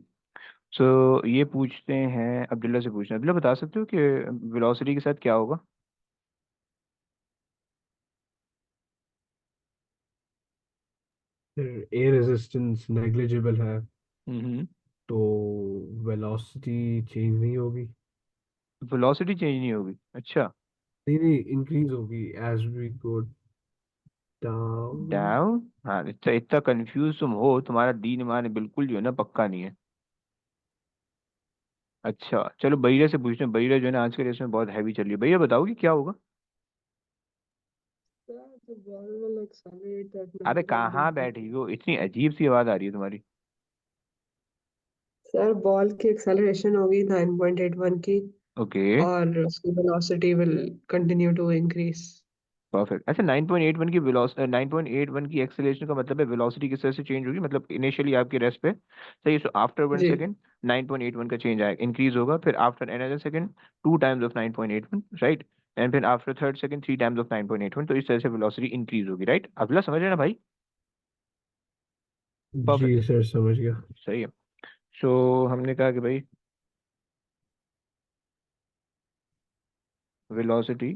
So ये पूछते हैं, अब्दुल्ला से पूछना। अब्दुल्ला बता सकते हो कि वेलोसिटी के साथ क्या होगा। एयर रेजिस्टेंस नेग्लिजिबल है हम्म। तो वेलोसिटी चेंज नहीं होगी। वेलोसिटी चेंज नहीं होगी, अच्छा। नहीं नहीं, इंक्रीज होगी as we go down. Down, हाँ। इतना इतना कंफ्यूज तुम हो, तुम्हारा दीन ईमान बिल्कुल जो है ना पक्का नहीं है। अच्छा चलो बहिरा से पूछते हैं। बहिरा जो है ना आज के रेस में बहुत हैवी चल रही है। भैया बताओगे क्या होगा। Yeah, the ball will accelerate at अबे कहाँ 9.81. बैठी हो, इतनी अजीब सी आवाज आ रही है तुम्हारी। सर बॉल की एक्सेलरेशन होगी 9.81 की, ओके, और उसकी velocity will continue to increase. Perfect. अच्छा 9.81 की वेलोसिटी, 9.81 की एक्सेलरेशन का मतलब है वेलोसिटी किस तरह से चेंज होगी, मतलब इनिशियली आपके रेस्ट पे, सही है। सो आफ्टर 1 सेकेंड 9.81 का चेंज आएगा, इंक्रीज होगा। फिर after another second 2 times of 9.81, right. And फिर after third second 3 times of 9.81। तो इस तरह से वेलोसिटी इंक्रीज होगी, राइट। अगला समझ रहे ना भाई। जी परफेक्ट, सर, समझ गया। सही है। सो हमने कहा कि भाई velocity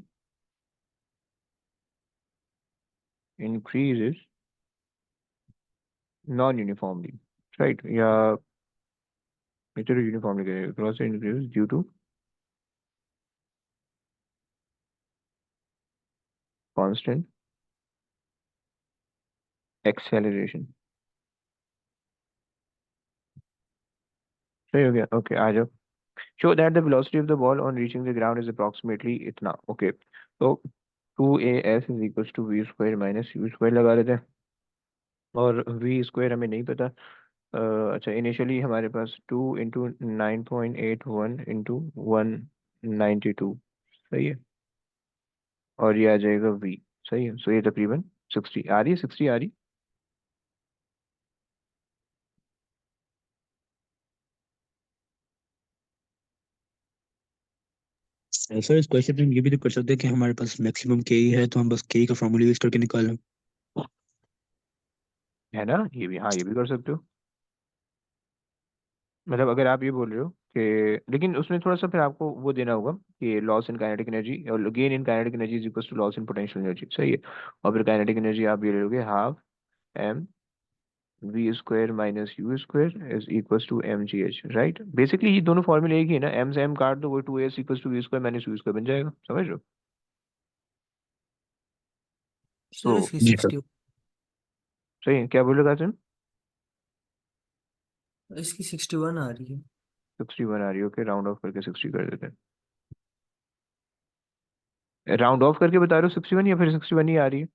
increases non uniformly, right. या इधर यूनिफॉर्मली करेंगे, velocity increases due to constant acceleration, सही हो गया। ओके आ जाओ। Show that the velocity of the ball on reaching the ground is approximately इतना, ओके। तो 2as is equal to V square minus U square लगा देते हैं। और वी स्क्वायर हमें नहीं पता। अच्छा, इनिशियली हमारे पास 2 इंटू 9.81 इंटू 192, सही है। और ये आ जाएगा वी, सही है। सो ये तकरीबन 60 आ रही है, 60 आ रही। सर इस क्वेश्चन में हम ये भी तो कर सकते हैं कि हमारे पास मैक्सिमम के ही है, तो हम बस के का फॉर्मूला यूज करके निकालें। है ना, ये भी, हाँ ये भी कर सकते हो। मतलब अगर आप ये बोल रहे हो कि, लेकिन उसमें थोड़ा सा फिर आपको वो देना होगा कि लॉस इन काइनेटिक एनर्जी और gain in kinetic energy is equal to loss in potential energy, सही है। और फिर काइनेटिक एनर्जी आप ये लोगे half M V square minus U square is equal to M G H, right. Basically ये दोनों फॉर्मूले एक ही है ना, एम से एम काट दो, वो 2 S equal to V square minus U square बन जाएगा, समझ रहे हो। सर तो इसकी जी सर। 60, सही है, क्या बोलेगा तुम। इसकी 61 आ रही है। 61 आ रही है, ओके। राउंड ऑफ करके 60 कर देते हैं। राउंड ऑफ करके बता रहे हो 61 या फिर 61 ही आ रही है।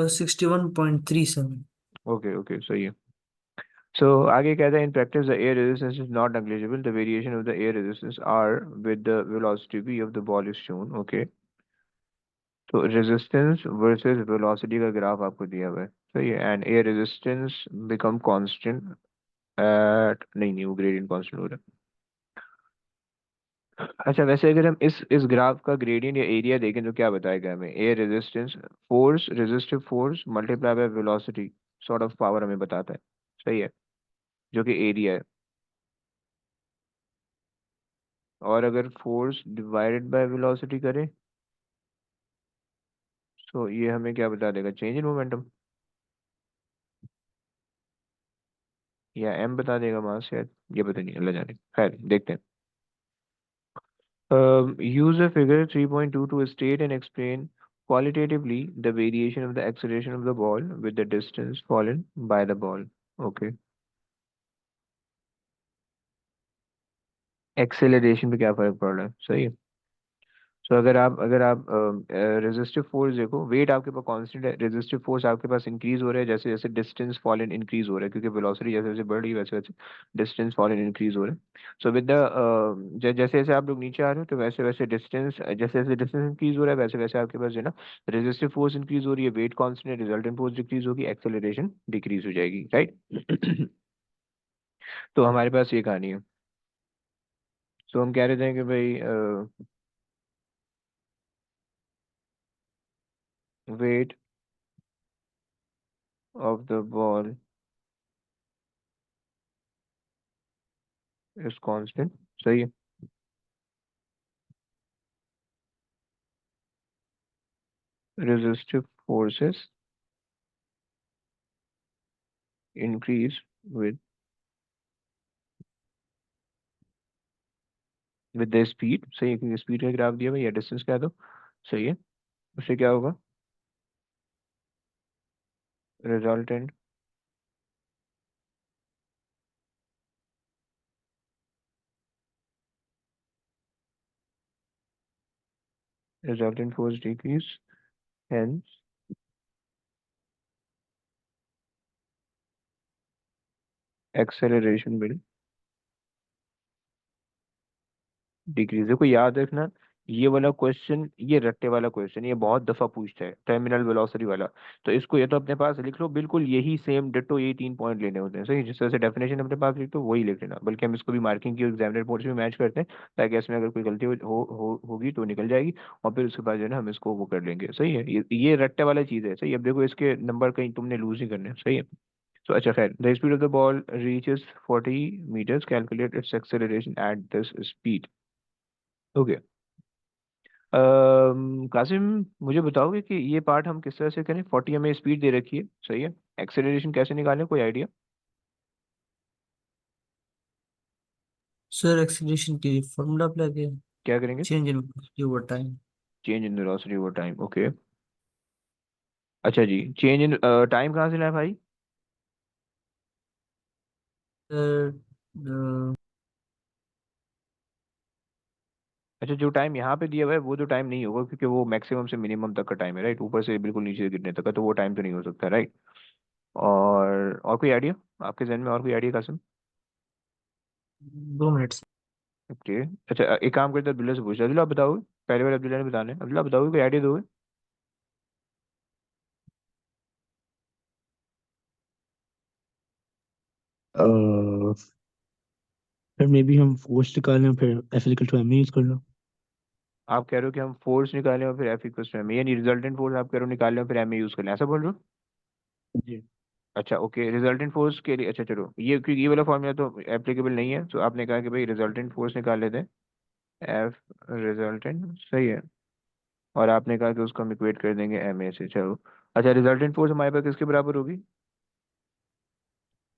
61.37। ओके ओके, सही है। सो आगे कहता है in practice the air resistance is not negligible, the variation of the air resistance R with the velocity v of the ball is shown, okay. तो रेजिस्टेंस वर्सेस वेलोसिटी का ग्राफ आपको दिया हुआ है, सही है। And air resistance become constant eight, नहीं नहीं वो ग्रेडियंट कांस्टेंट हो रहा है। अच्छा, वैसे अगर हम इस ग्राफ का ग्रेडियंट या एरिया देखें तो क्या बताएगा हमें? A resistance, force, resistive force multiply by velocity sort of power हमें बताता है। सही है, जो कि एरिया है। और अगर फोर्स डिवाइडेड बाय वेलोसिटी करें तो ये हमें क्या बता देगा? चेंज इन मोमेंटम, या एम बता देगा मास शायद, ये पता नहीं, अल्लाह जाने। खैर देखते हैं। Use a figure 3.2 to state and explain qualitatively the variation of the acceleration of the ball with the distance fallen by the ball. Okay. Acceleration पे क्या फर्क पड़ रहा है? सही है। सो अगर आप रेजिस्टिव फोर्स देखो, वेट आपके पास कांस्टेंट है, रेजिस्टिव फोर्स आपके पास इंक्रीज हो रहा है जैसे जैसे डिस्टेंस फॉलन इंक्रीज हो रहा है, क्योंकि वेलोसिटी जैसे जैसे बढ़ रही है वैसे वैसे डिस्टेंस फॉलन इंक्रीज हो रहा है। सो विद द जैसे जैसे आप लोग नीचे आ रहे हो तो वैसे वैसे डिस्टेंस, जैसे जैसे डिस्टेंस इंक्रीज हो रहा है वैसे वैसे आपके पास जो है ना रेजिस्टिव फोर्स इंक्रीज हो रही है, वेट कांस्टेंट है, रिजल्टेंट फोर्स डिक्रीज होगी, एक्सेलरेशन डिक्रीज हो जाएगी, राइट। तो हमारे पास ये कहानी है। सो हम कह रहे थे कि भाई weight of the ball is constant. सही है। Resistive forces increase with the speed। सही है, क्योंकि स्पीड का ग्राफ दिया हुआ है, या डिस्टेंस कह दो। सही है। उससे क्या होगा? Resultant resultant force decrease, hence acceleration will decrease. देखो याद रखना, ये वाला क्वेश्चन, ये रट्टे वाला क्वेश्चन, ये बहुत दफा पूछता है, टर्मिनल वेलोसिटी वाला। तो इसको या तो अपने पास लिख लो, बिल्कुल यही सेम डिट्टो, यही 3 पॉइंट लेने होते हैं। सही, जिस तरह से डेफिनेशन अपने पास लिख दो वही लिख लेना, बल्कि हम इसको भी मार्किंग की एग्जामिनर बोर्ड से भी मैच करते हैं, ताकि इसमें अगर कोई गलती होगी तो निकल जाएगी, और फिर उसके बाद जो है ना हम इसको वो कर लेंगे। सही है, ये रट्टे वाला चीज़ है। सही, अब देखो इसके नंबर कहीं तुमने लूज नहीं करने। सही है। तो अच्छा खैर, the speed of the ball reaches 40 meters, calculate its acceleration at this speed. Okay. Qasim, मुझे बताओगे कि ये पार्ट हम किस तरह से करें? 40 हमें स्पीड दे रखी है, सही है, एक्सेलरेशन कैसे निकालें, कोई आइडिया? सर एक्सीलरेशन के लिए फॉर्मूला अप्लाई किया, क्या करेंगे? Change in velocity over time. Change in velocity over time. Okay. अच्छा जी, चेंज इन टाइम कहाँ से लाए भाई? सर अच्छा, जो टाइम यहाँ पे दिया हुआ है वो तो टाइम नहीं होगा, क्योंकि वो मैक्सिमम से मिनिमम तक का टाइम है, राइट, ऊपर से बिल्कुल नीचे गिरने तक का, तो वो टाइम तो नहीं हो सकता, राइट। और कोई आइडिया आपके जहन में? और कोई आइडिया कासिम? 2 मिनट। ओके। अच्छा, एक काम करते हैं, अब्दुल्ला से पूछ, अब्दुल्ला आप बताओगे? पहले बार अब्दुल्ला ने बताने, अब्दुल्ला बताओगे, कोई आइडिया दोगे? फिर मे बी हम फोर्स निकालें फिर F equal to M use कर लो। आप कह रहे हो कि हम फोर्स निकालें और फिर एफ इक्वल टू एम, यानी रिजल्टेंट फोर्स आप कह रहे हो निकालें और फिर एम ए यूज कर लें, ऐसा बोल रहे हो? जी। अच्छा ओके, रिजल्टेंट फोर्स के लिए, अच्छा चलो, ये क्योंकि ये वाला फॉर्मूला तो एप्लीकेबल नहीं है, तो आपने कहा कि भाई रिजल्टेंट फोर्स निकाल लेते हैं, एफ रिजल्टेंट। सही है। और आपने कहा कि उसको हम इक्वेट कर देंगे एम ए से, चलो। अच्छा, रिजल्टेंट फोर्स हमारे पास किसके बराबर होगी?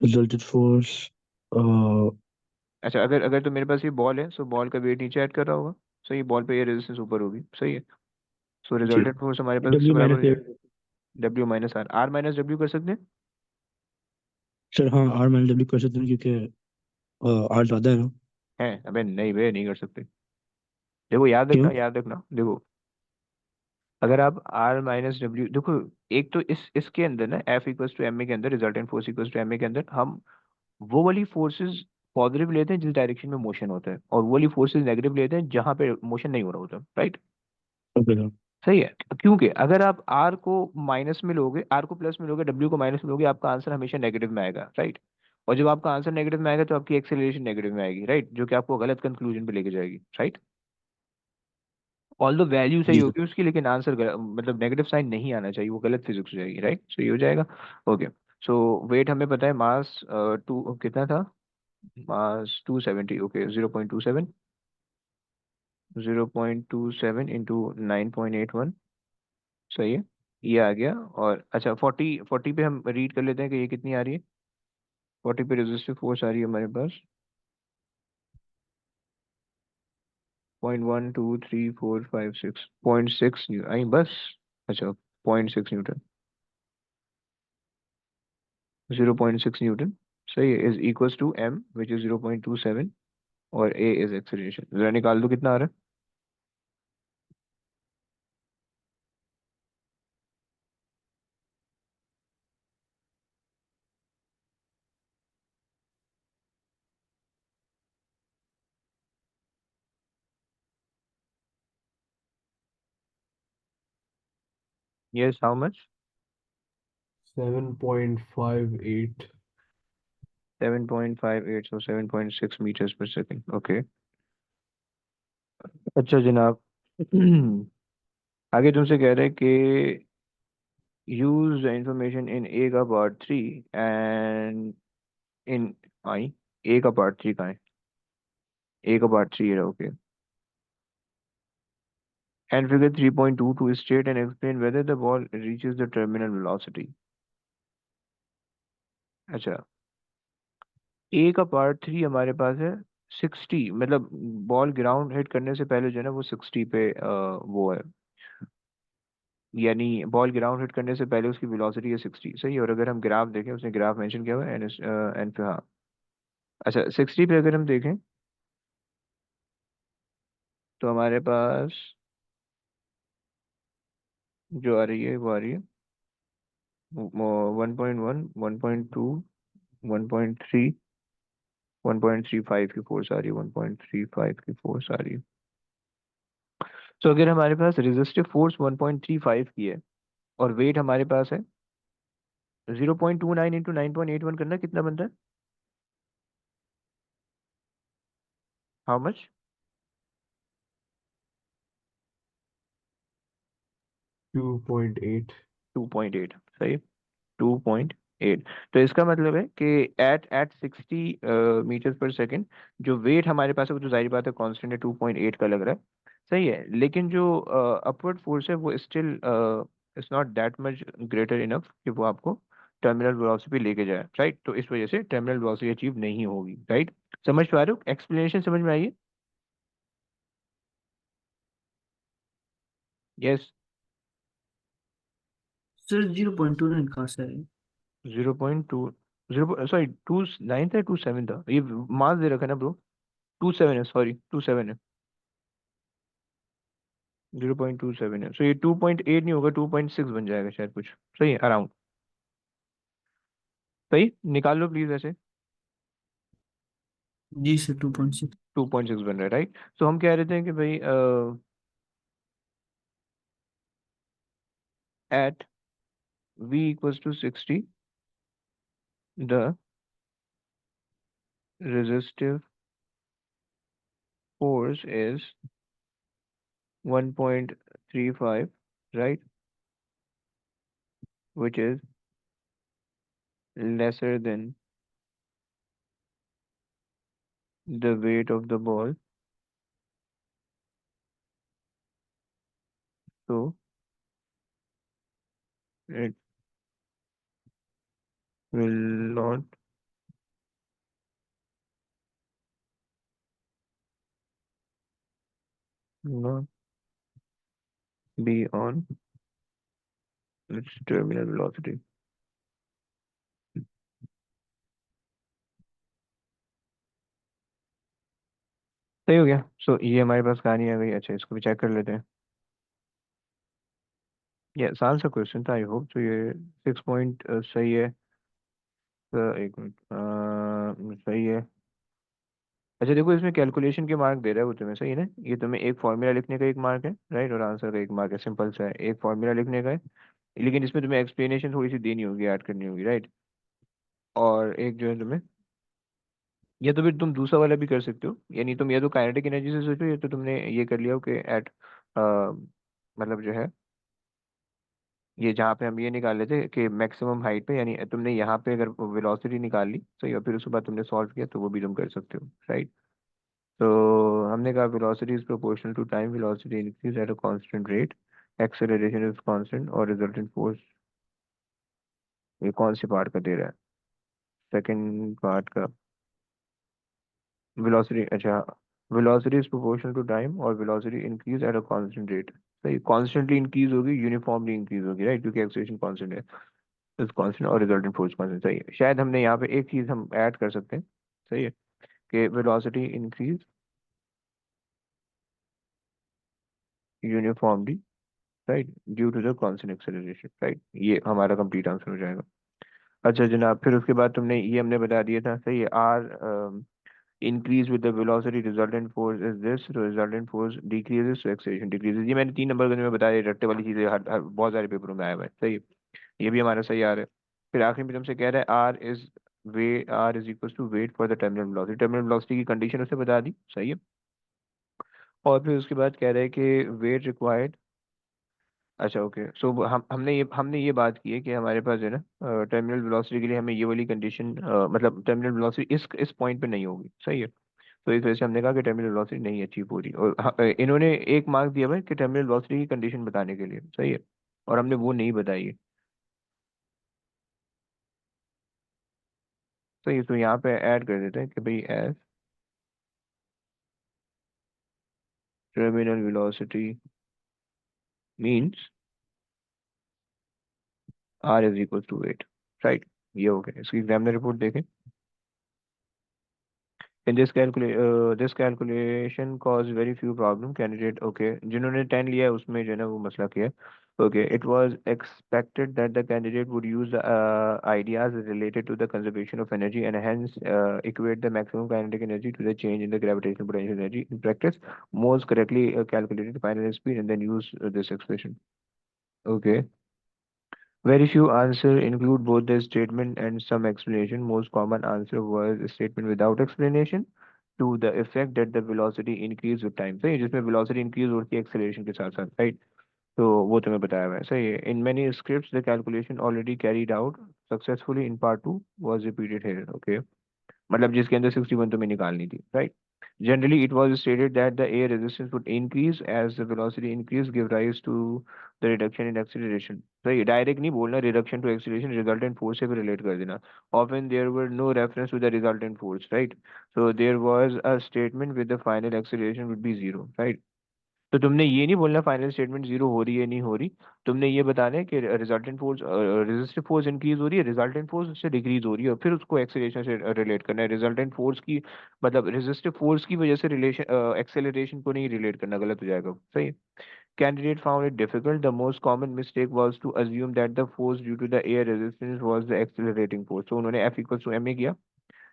रिजल्टेड फोर्स अच्छा, अगर अगर तो मेरे पास ये बॉल है, सो बॉल का वेट नीचे ऐड कर रहा होगा। सही, बॉल पे ये रेजिस्टेंस ऊपर होगी। सही है। सो जी रिजल्टेंट फोर्स हमारे पास किसके डब्ल्यू बराबर माइनस हो ए। जाएगा? W minus R, R minus W कर सकते हैं। सर हाँ आर माइनस डब्ल्यू कर सकते हैं क्योंकि आर ज्यादा है ना। हैं? अबे नहीं भैया, नहीं कर सकते। देखो याद रखना, क्यों? याद रखना, देखो, अगर आप आर माइनस डब्ल्यू देखो, एक तो इसके अंदर ना F equals to M A के अंदर, resultant force equals to M A के अंदर, हम वो वाली फोर्सेस पॉजिटिव लेते हैं जिस डायरेक्शन में मोशन होता है, और वो वाली फोर्सेस नेगेटिव लेते हैं जहां पे मोशन नहीं हो रहा होता, राइट। Okay sir. सही है, क्योंकि अगर आप आर को माइनस में लोगे, आर को प्लस में लोगे, डब्ल्यू को माइनस में लोगे, आपका आंसर हमेशा नेगेटिव में आएगा, राइट। और जब आपका आंसर नेगेटिव में आएगा तो आपकी एक्सेलरेशन नेगेटिव में आएगी, राइट, जो कि आपको गलत कंक्लूजन पे लेके जाएगी, राइट। ऑल द वैल्यू सही जी सर। होगी उसकी, लेकिन आंसर मतलब नेगेटिव साइन नहीं आना चाहिए, वो गलत फिजिक्स हो जाएगी, राइट। सो ये हो जाएगा। ओके। सो वेट हमें पता है, मास टू कितना था, मास 270, ओके 0.27, 0.27 इंटू 9.81, सही है, ये आ गया। और अच्छा 40 पे हम रीड कर लेते हैं कि ये कितनी आ रही है। 40 पे रेजिस्टिव फोर्स आ रही है हमारे पास 0.1 2 3 4 5 6, 0.6 आई बस। अच्छा 0.6 न्यूटन, 0.6 न्यूटन, सही है, is equals to m which is 0.27, और a इज एक्सेलरेशन। जरा निकाल दो कितना आ रहा है। Yes, how much. 7.58. 7.58, सो 7.6 मीटर्स पर सेकेंड, ओके। अच्छा जनाब, आगे तुमसे कह रहे हैं कि use the information in A का part 3 and in I, A का पार्ट 3 कहाँ है, A का पार्ट 3 है, okay. And figure 3.2 to state and explain whether the ball reaches the terminal velocity। अच्छा, A का पार्ट 3 हमारे पास है 60, मतलब बॉल ग्राउंड हिट करने से पहले जो है ना वो 60 पे वो है, यानी बॉल ग्राउंड हिट करने से पहले उसकी वेलोसिटी है 60, सही है। और अगर हम ग्राफ देखें, उसने ग्राफ मेंशन किया हुआ है एन पे, हाँ। अच्छा 60 पे अगर हम देखें तो हमारे पास जो आ रही है वो आ रही है 1.1, 1.2, 1.3, 1.35 की फोर्स आ रही है, 1.35 की फोर्स आ रही है। तो अगर हमारे पास रेजिस्टिव फोर्स 1.35 की है और वेट हमारे पास है 0.29 इंटू 9.81 करना कितना बनता है, हाउ मच। 2.8. 2.8, सही, 2.8। तो इसका मतलब है कि एट एट 60 मीटर पर सेकेंड जो वेट हमारे पास है वो तो जाहिर बात है कांस्टेंट है, 2.8 का लग रहा है, सही है। लेकिन जो अपवर्ड फोर्स है वो still it's not that much greater enough कि वो आपको टर्मिनल वेलोसिटी पे लेके जाए, राइट। तो इस वजह से टर्मिनल वेलोसिटी अचीव नहीं होगी, राइट। समझ पा रहे हो, एक्सप्लेनेशन समझ में आई है। यस। सर 0.29 कहाँ से है? 0.2, 0 सॉरी 2.9 था, 2.7 था, ये मास दे रखा है ना ब्रो। 2.7 है, सॉरी 2.7 है, 0.27 है, सो ये 2.8 नहीं होगा, 2.6 बन जाएगा शायद कुछ, सही है अराउंड। सही, निकाल लो प्लीज ऐसे। जी सर 2.6। 2.6 बन रहा है, राइट। तो हम कह रहे थे कि भाई at v equals to 60 the resistive force is 1.35, right, which is lesser than the weight of the ball, so it will not be on its terminal velocity। सही हो गया। सो ये हमारे पास कहानी आ गई। अच्छा इसको भी चेक कर लेते हैं। ये आसान सा क्वेश्चन था, आई होप। तो ये 6 पॉइंट सही है। एक मिनट, सही है। अच्छा देखो, इसमें कैलकुलेशन के मार्क दे रहा है वो तुम्हें, सही है ना। ये तुम्हें एक फॉर्मूला लिखने का एक मार्क है, राइट, और आंसर का एक मार्क है, सिंपल सा है, एक फॉर्मूला लिखने का है, लेकिन इसमें तुम्हें एक्सप्लेनेशन थोड़ी सी देनी होगी, ऐड करनी होगी, राइट। और एक जो है तुम्हें या तो फिर तुम दूसरा वाला भी कर सकते हो, यानी तुम या तो काइनेटिक एनर्जी से सोचो, या तो तुमने ये कर लिया हो कि एट मतलब जो है ये जहाँ पे हम ये निकाल लेते कि मैक्सिमम हाइट पे, यानी तुमने यहाँ पे अगर वेलोसिटी निकाल ली सही, और फिर उसके बाद तुमने सॉल्व किया, तो वो भी तुम कर सकते हो, राइट। तो हमने कहा velocity is proportional to time, velocity increase at a constant rate, acceleration is constant, और रिजल्टेंट फोर्स ये कौन से पार्ट का दे रहा है, सेकंड पार्ट का। वेलोसिटी, अच्छा, velocity is proportional to time और velocity increase at a constant rate, सही, कॉन्स्टेंटली इंक्रीज होगी, यूनिफॉर्मली इंक्रीज होगी, राइट, क्योंकि एक्सेलरेशन कांस्टेंट है, इज कांस्टेंट और रिजल्टेंट फोर्स कांस्टेंट, सही है। शायद हमने यहाँ पे एक चीज हम ऐड कर सकते हैं, सही है, कि velocity increase uniformly, right, due to the constant acceleration, right, ये हमारा कंप्लीट आंसर हो जाएगा। अच्छा जनाब, फिर उसके बाद तुमने ये हमने बता दिया था, सही है, are increase with the velocity, resultant force is this, so resultant force decreases, so acceleration decreases। ये मैंने 3 नंबर में बताया, रट्टे वाली चीजें हर बहुत सारे पेपरों में आया हुआ है, सही है, ये भी हमारा सही आ रहा है। फिर आखिर में तुमसे कह रहा है R is equal to weight for the terminal velocity, terminal velocity की कंडीशन उसे बता दी, सही है। और फिर उसके बाद कह रहा है कि वेट रिक्वायर्ड, अच्छा ओके, सो हमने ये बात की है कि हमारे पास है ना टर्मिनल वेलोसिटी के लिए हमें ये वाली कंडीशन, मतलब टर्मिनल वेलोसिटी इस पॉइंट पे नहीं होगी, सही है। तो इस वजह से हमने कहा कि टर्मिनल वेलोसिटी नहीं अचीव हो रही, और इन्होंने एक मार्क दिया हुआ है कि टर्मिनल वेलोसिटी की कंडीशन बताने के लिए, सही है, और हमने वो नहीं बताई है, सही है। तो यहाँ पे ऐड कर देते हैं कि भाई as terminal velocity means R is equal to 8, right, ये हो गया। इसकी एग्जामिनर रिपोर्ट देखें। In this calculation caused very few problem candidate, okay, जिन्होंने 10 लिया है उसमें जो है ना वो मसला किया है। Okay, it was expected that the candidate would use the ideas related to the conservation of energy and hence equate the maximum kinetic energy to the change in the gravitational potential energy. In practice, most correctly calculated the final speed and then use this expression. Okay. Very few answer include both the statement and some explanation. Most common answer was a statement without explanation to the effect that the velocity increase with time, सही है, जिसमें velocity increase होती है acceleration के साथ साथ, right। तो वो तुम्हें बताया हुआ है, सही है। In many scripts the calculation already carried out successfully in part 2 was repeated here, okay, मतलब जिसके अंदर 61 तुम्हें निकालनी थी, right. Generally, it was stated that the air resistance would increase as the velocity increase, give rise to the reduction in acceleration. सही, direct नहीं बोलना reduction to acceleration, resultant force से भी relate कर देना। Often there were no reference to the resultant force, right? So there was a statement with the final acceleration would be zero, right? तो तुमने ये नहीं बोलना फाइनल स्टेटमेंट जीरो हो रही है नहीं हो रही, तुमने ये बताना है कि resultant force, resistive force increase हो रही है, रिजल्टेंट फोर्स उससे डिक्रीज हो रही है, और फिर उसको एक्सेलरेशन से रिलेट करना है। रिजल्टेंट फोर्स की मतलब रेजिस्टिव फोर्स की वजह से रिलेशन एक्सेलरेशन को नहीं रिलेट करना, गलत हो जाएगा, सही। Candidate found it difficult. The most common mistake was to assume that the force due to the air resistance was the accelerating force. तो उन्होंने F equal to M A किया,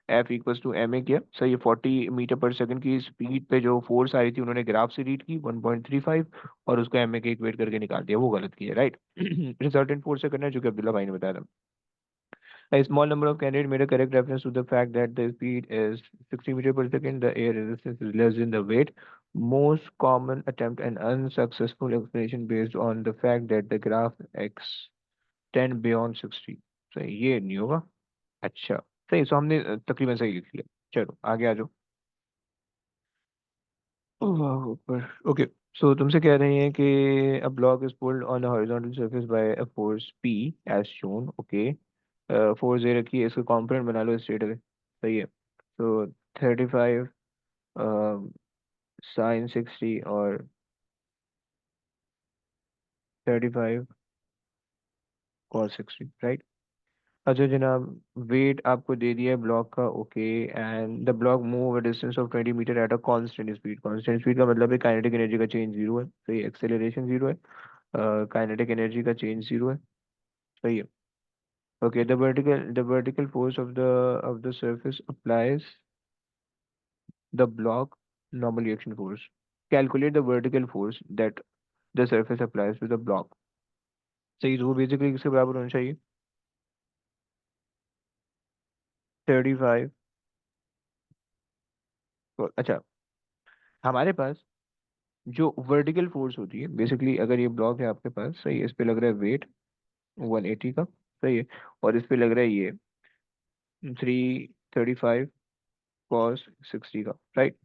F equals to M A किया, सही है। 40 metre पर second की speed पे जो फोर्स आई थी उन्होंने ग्राफ से रीड की 1.35, और उसको एम ए के इक्वेट करके निकाल दिया, वो गलत किया, राइट। रिजल्टेंट फोर्स से करना है, जो कि अब्दुल्ला भाई ने बताया था। A small number of candidates made a correct reference to the fact that the speed is 60 meter per second, the air resistance is less than the weight. Most common attempt an unsuccessful explanation based on the fact that the graph extend beyond 60। सही, ये नहीं होगा। अच्छा, सही, सो हमने तकरीबन सही लिख लिया। चलो आगे आ जाओ। वाह ऊपर, ओके। सो तुमसे कह रहे हैं कि a block is pulled on a horizontal surface by a force P as shown, okay. Force दे रखी है, इसका कंपोनेंट बना लो स्ट्रेट अवे, सही है। तो 35 साइन 60 और 35 कॉस 60, राइट। अच्छा जनाब, वेट आपको दे दिया है ब्लॉक का, okay, and the block move a distance of 20 metre at a constant speed, constant speed का मतलब है काइनेटिक एनर्जी का चेंज जीरो है, सही, एक्सेलरेशन जीरो है, काइनेटिक एनर्जी का चेंज जीरो है, सही है। Okay, the vertical force of the surface applies the block normal reaction force, calculate the vertical force that the surface applies to the block, सही। तो वो बेसिकली किसके बराबर होना चाहिए, 35 तो अच्छा, हमारे पास जो वर्टिकल फोर्स होती है बेसिकली, अगर ये ब्लॉक है आपके पास, सही है, इस पे लग रहा है वेट 180 का, सही है, और इस पे लग रहा है ये 335 cos 60 का, राइट।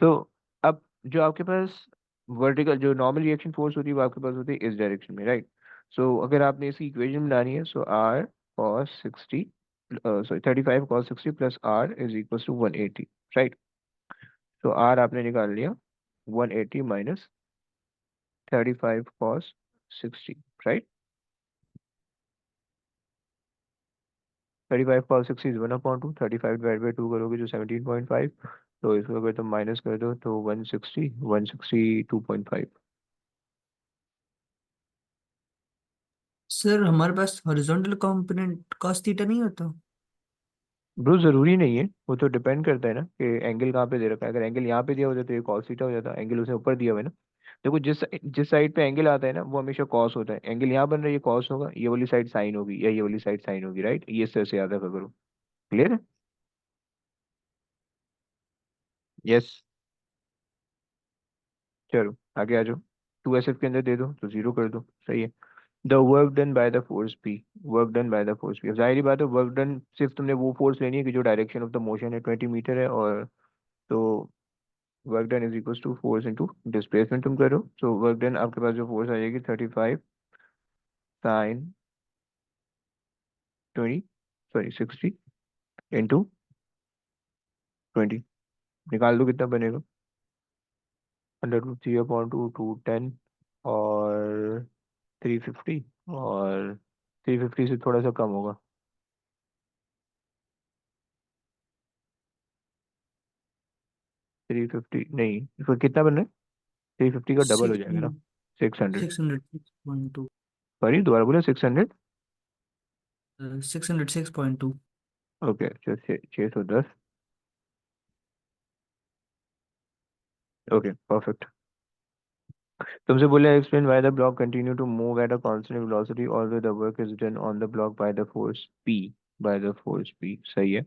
सो अब जो आपके पास वर्टिकल जो नॉर्मल रिएक्शन फोर्स होती है वो आपके पास होती है इस डायरेक्शन में, राइट। सो अगर आपने इसकी इक्वेशन बनानी है, so R cos 60, sorry 35 cos 60 plus R is equal to 180, right. तो आर आपने निकाल लिया 180 minus 35 cos 60, right. 35 cos 60 is 1/2, 35 divide by 2 करोगे जो 17.5, तो इसको अगर तुम माइनस कर दो तो 162.5। सर हमारे पास हॉरिजॉन्टल कंपोनेंट cos थीटा नहीं होता? ब्रो जरूरी नहीं है, वो तो डिपेंड करता है ना कि एंगल कहाँ पे दे रखा है। अगर एंगल यहाँ पे दिया होता तो ये कॉस थीटा हो जाता, एंगल उसने ऊपर दिया हुआ है ना। देखो जिस जिस साइड पे एंगल आता है ना वो हमेशा कॉस होता है। एंगल यहाँ बन रहा है ये कॉस होगा, ये वाली साइड साइन होगी, या ये वाली साइड साइन होगी, राइट। ये इस तरह से याद रखा करो। क्लियर है? यस। चलो आगे आ जाओ। 2SF के अंदर दे दो तो जीरो कर दो, सही है। The work done bye the force P, work done bye the force P. अब जाहिर बात है वर्क डन सिर्फ तुमने वो फोर्स लेनी है कि जो डायरेक्शन ऑफ द मोशन है 20 मीटर है, और तो work done is equal to force into displacement तुम करो। सो वर्क डन आपके पास जो फोर्स आ जाएगी 35 sin 20, सॉरी 60 इंटू 20, निकाल दो कितना बनेगा। 100/3/2 और 350, और 350 से थोड़ा सा कम होगा, 350 नहीं, फिर कितना बन रहा है? 350 का डबल हो सिक्स जाएगा ना, 600। 606.2। सॉरी दोबारा बोले 600। 606.2। ओके, 610। Okay perfect. तुमसे बोला explain why the block continue to move at a constant velocity although the work is done on the block by the force P, by the force P, सही है।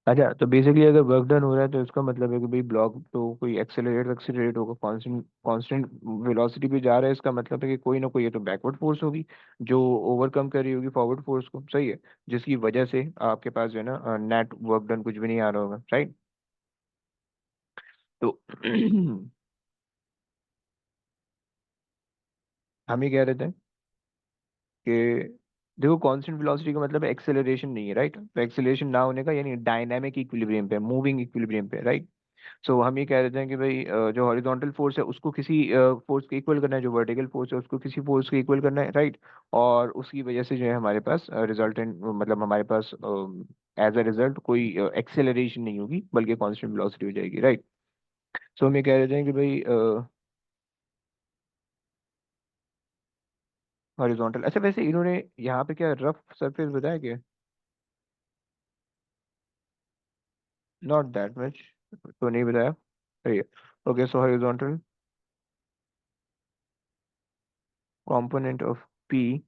अच्छा, तो basically अगर work done हो रहा है तो इसका मतलब है कि भाई ब्लॉक तो कोई एक्सेलरेट एक्सेलरेट होगा, कांस्टेंट कांस्टेंट वेलोसिटी पे जा रहा है, इसका मतलब है कि कोई ना कोई ये तो बैकवर्ड फोर्स होगी जो ओवरकम कर रही होगी फॉरवर्ड फोर्स को, सही है, जिसकी वजह से आपके पास जो है ना नेट वर्क डन कुछ भी नहीं आ रहा होगा, राइट। तो हम ये कह रहे थे कि देखो कांस्टेंट वेलोसिटी का मतलब एक्सेलरेशन नहीं है, राइट। तो एक्सेलरेशन ना होने का यानी डायनामिक इक्विलिब्रियम पे, मूविंग इक्विलिब्रियम पे, राइट। सो हम ये कह रहे थे कि भाई जो हॉरिजॉन्टल फोर्स है उसको किसी फोर्स के इक्वल करना है, जो वर्टिकल फोर्स है उसको किसी फोर्स के इक्वल करना है, राइट। और उसकी वजह से जो है हमारे पास रिजल्टेंट मतलब हमारे पास एज अ रिजल्ट कोई एक्सेलरेशन नहीं होगी बल्कि कांस्टेंट वेलोसिटी हो जाएगी, राइट। सो हम ये कह रहे थे कि भाई हॉरिजॉन्टल, अच्छा वैसे इन्होंने यहाँ पे क्या रफ सरफेस बताया क्या? नॉट दैट मच, तो नहीं बताया, सही है। Okay, so horizontal component of P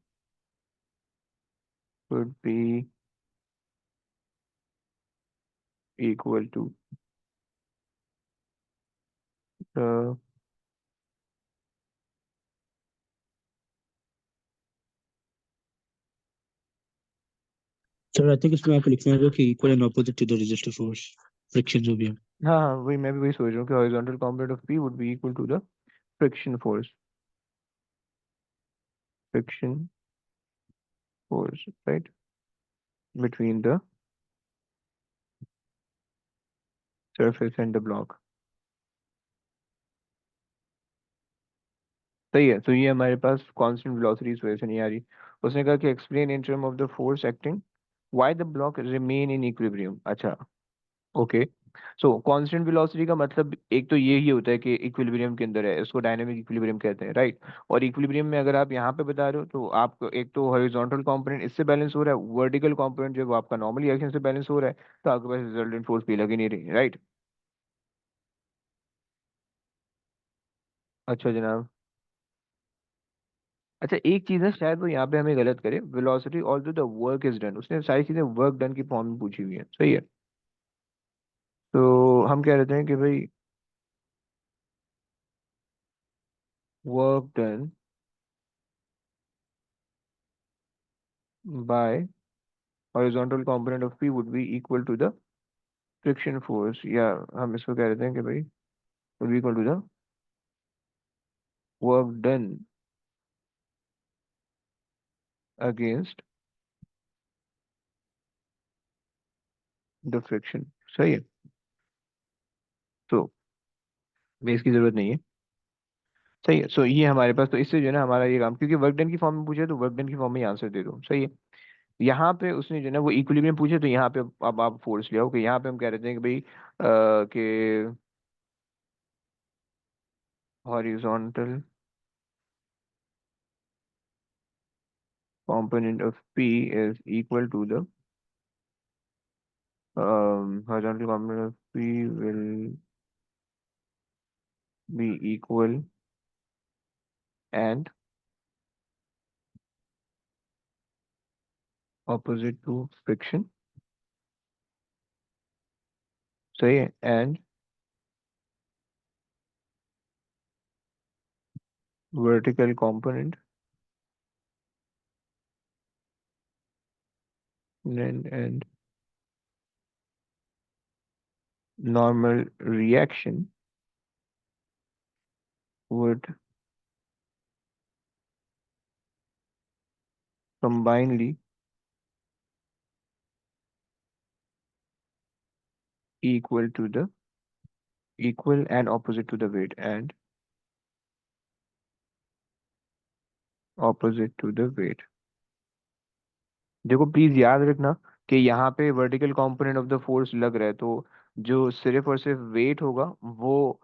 would be equal to the sir I think इसमें आपको लिखना होगा कि equal and opposite to the resistive force, friction जो भी है। हाँ हाँ वही, मैं भी वही सोच रहा हूँ कि horizontal component of P would be equal to the friction force, friction force, right, between the surface and the block। सही है, तो ये हमारे पास कांस्टेंट वेलोसिटी इस वजह से नहीं आ रही। उसने कहा कि explain in term of the force acting why the block remain in equilibrium. अच्छा, ओके। सो कांस्टेंट वेलोसिटी का मतलब एक तो ये ही होता है कि इक्विलिब्रियम के अंदर है, इसको डायनामिक इक्विलिब्रियम कहते हैं, राइट। और इक्विलिब्रियम में अगर आप यहाँ पे बता रहे हो तो आपको एक तो हॉरिजॉन्टल कंपोनेंट इससे बैलेंस हो रहा है, वर्टिकल कंपोनेंट जो वो आपका नॉर्मल एक्शन से बैलेंस हो रहा है, तो आपके पास रिजल्टेंट फोर्स भी लग ही नहीं रही, राइट। अच्छा जनाब। अच्छा एक चीज है, शायद वो यहाँ पे हमें गलत करे, velocity although the work is done, उसने सारी चीजें वर्क डन की फॉर्म में पूछी हुई है, सही है। तो हम कह रहे हैं कि भाई work done by horizontal component of P would be equal to the friction force, या हम इसको कह रहे हैं कि भाई would be equal to the work done against the friction. सही है। तो बेस की जरूरत नहीं है। सही है। सो ये हमारे पास, तो इससे जो है ना हमारा ये काम, क्योंकि वर्क डन की फॉर्म में पूछे तो वर्क डन की फॉर्म में आंसर दे दो। सही है। यहाँ पे उसने जो है ना वो इक्विलिब्रियम पूछे, तो यहाँ पे अब आप फोर्स ले आओ कि यहाँ पे हम कह रहे थे कि भाई कि horizontal component of P is equal to the horizontal component of P will be equal and opposite to friction. सही है। and vertical component and normal reaction would combinedly equal to the equal and opposite to the weight and opposite to the weight। देखो please याद रखना कि यहाँ पे vertical component of the force लग रहा है, तो जो सिर्फ और सिर्फ वेट होगा वो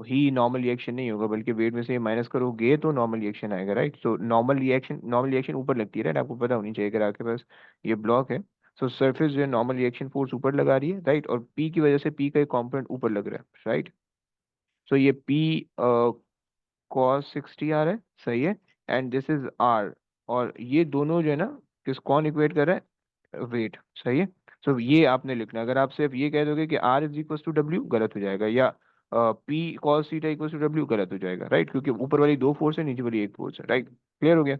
ही नॉर्मल रिएक्शन नहीं होगा, बल्कि वेट में से माइनस करोगे तो नॉर्मल रिएक्शन आएगा। राइट। सो नॉर्मल रिएक्शन ऊपर लगती है। राइट। आपको पता होनी चाहिए, अगर आपके पास ये ब्लॉक है। सो सरफेस जो है नॉर्मल रिएक्शन फोर्स ऊपर लगा रही है। राइट। और पी की वजह से पी का एक कॉम्पोनेंट ऊपर लग रहा है। राइट। सो ये पी कॉस 60 आ रहा है। सही है। एंड दिस इज आर, और ये दोनों जो है ना किस कौन इक्वेट कर रहा है, वेट। सही है। सो ये आपने लिखना है। अगर आप सिर्फ ये कह दोगे कि R is equal to W, गलत हो जाएगा, या P cos theta equal to W, गलत हो जाएगा। राइट। क्योंकि ऊपर वाली दो फोर्स है, नीचे वाली एक फोर्स है। राइट। क्लियर हो गया।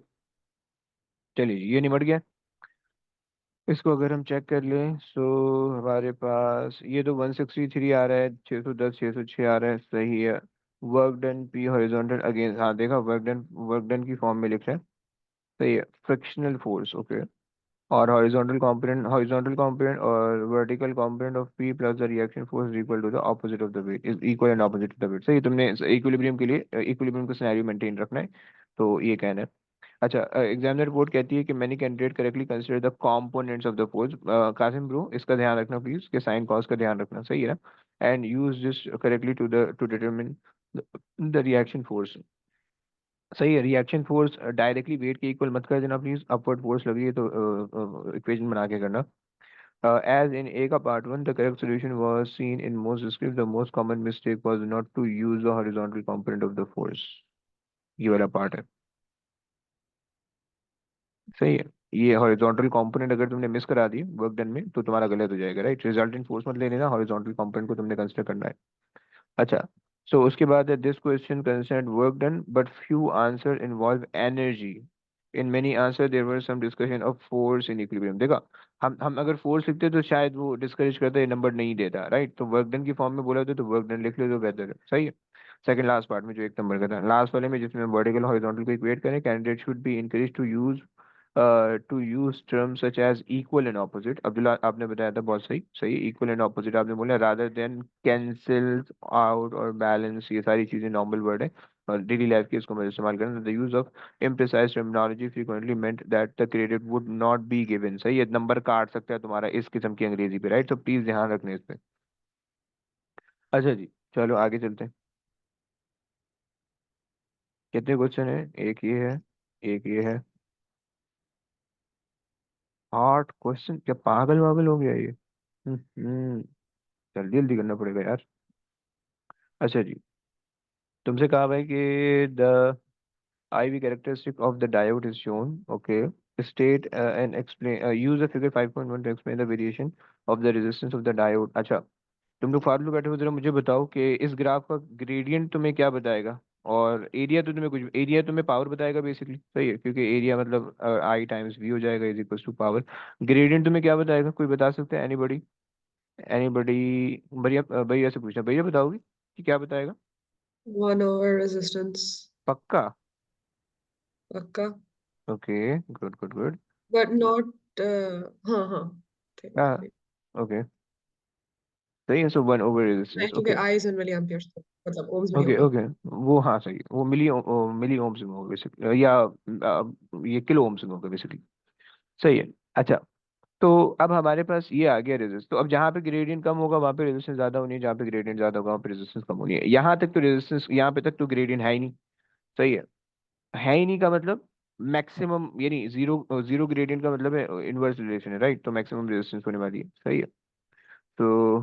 चलिए जी, ये निमट गया। इसको अगर हम चेक कर लें, सो हमारे पास ये तो 163 आ रहा है, 610 606 आ रहा है। सही है। Work done P horizontal against, हाँ देखा, वर्क डन की फॉर्म में लिख रहा है। सही है। Frictional force, okay. और हॉरिजॉन्टल कंपोनेंट और vertical component of P plus the reaction force is equal to the opposite of the weight, is equal and opposite to the weight. सही। तुमने इक्विलिब्रियम के लिए इक्विलिब्रियम का सिनेरियो मेंटेन रखना है, तो ये कहना है। अच्छा, एग्जामिनर रिपोर्ट कहती है कि many candidate correctly consider the components of the force. Qasim bro, इसका ध्यान रखना प्लीज, कि साइन कॉस का ध्यान रखना। सही है ना। And use this correctly to determine the reaction force. सही है। रिएक्शन फोर्स डायरेक्टली वेट के इक्वल मत कर देना प्लीज, अपवर्ड फोर्स लग रही है तो इक्वेशन बना के करना। As in A का part 1, the correct solution was seen in most scripts. The most common mistake was not to use the horizontal component of the force. ये वाला पार्ट है। सही है। ये हॉरिजॉन्टल कंपोनेंट अगर तुमने मिस करा दी वर्क डन में, तो तुम्हारा गलत हो जाएगा। राइट। रिजल्टेंट फोर्स मत ले लेना, हॉरिजॉन्टल कंपोनेंट को तुमने कंसिडर करना है। अच्छा, सो उसके बाद है this question concern work done but few answer involve energy. In many answer there were some discussion of force in equilibrium. देखा, हम अगर फोर्स लिखते तो शायद वो डिस्करेज करता, ये नंबर नहीं देता। राइट। तो वर्क डन की फॉर्म में बोला होता तो वर्क डन लिख ले तो बेहतर है। सही है। सेकंड लास्ट पार्ट में जो एक नंबर का था, लास्ट वाले में जिसमें वर्टिकल हॉरिजॉन्टल को इक्वेट करें, candidate should be encourage to use term such as equal and opposite. Abdullah आपने बताया था, बहुत सही। सही। इक्वल एंड ऑपोजिट आपने बोला, रादर देन कैंसिल आउट और बैलेंस, ये सारी चीजें नॉर्मल वर्ड है और डेली लाइफ के इसको मैं इस्तेमाल करना। The use of imprecise terminology frequently meant that the credit would not be given. सही है। नंबर काट सकता है तुम्हारा इस किस्म की अंग्रेजी पे। राइट। तो प्लीज ध्यान रखना इस पे। अच्छा जी, चलो आगे चलते हैं। कितने क्वेश्चन है? एक ये है, एक ये है। 8 क्वेश्चन? क्या पागल वागल हो गया ये? हम्म। जल्दी जल्दी करना पड़ेगा यार। अच्छा जी, तुमसे कहा भाई कि the IV characteristic of the diode is shown. Okay. State and explain. Use the figure 5.1 to explain the variation of the resistance of the diode. अच्छा, तुम लोग फालतू बैठे हो, जरा मुझे बताओ कि इस ग्राफ का ग्रेडियंट तुम्हें क्या बताएगा, और एरिया तो तुम्हें कुछ, एरिया तुम्हें पावर बताएगा बेसिकली, सही है, क्योंकि एरिया मतलब आई टाइम्स वी हो जाएगा is equal to power. Gradient तुम्हें क्या बताएगा, कोई बता सकता है, एनीबडी? एनीबडी? भैया भैया से पूछना, भैया बताओगे कि क्या बताएगा? 1/resistance. पक्का? पक्का. Okay, good good good. But not. हाँ हाँ. हाँ, ठीक. ओके, सही है, सो 1 ओवर नहीं, रेजिस्टेंस, क्योंकि okay. I is in milliamperes, मतलब ohms में नहीं ओके होगा. ओके, वो हाँ सही है, वो मिली ओम्स में होगा बेसिकली, या ये किलो ओम्स में होगा बेसिकली, सही है। अच्छा, तो अब हमारे पास ये आ गया रेजिस्टेंस, तो अब जहाँ पे ग्रेडियंट कम होगा वहाँ पे रेजिस्टेंस ज्यादा होनी है, जहाँ पे ग्रेडियंट ज्यादा होगा वहाँ पे रेजिस्टेंस कम होनी है। यहाँ तक तो रेजिस्टेंस, यहाँ पे तक तो ग्रेडियंट है ही नहीं, सही है ही नहीं का मतलब मैक्सिमम, यानी जीरो, जीरो ग्रेडियंट का मतलब है इनवर्स रिलेशन है, राइट, तो मैक्सिमम रेजिस्टेंस होने वाली है, सही है। तो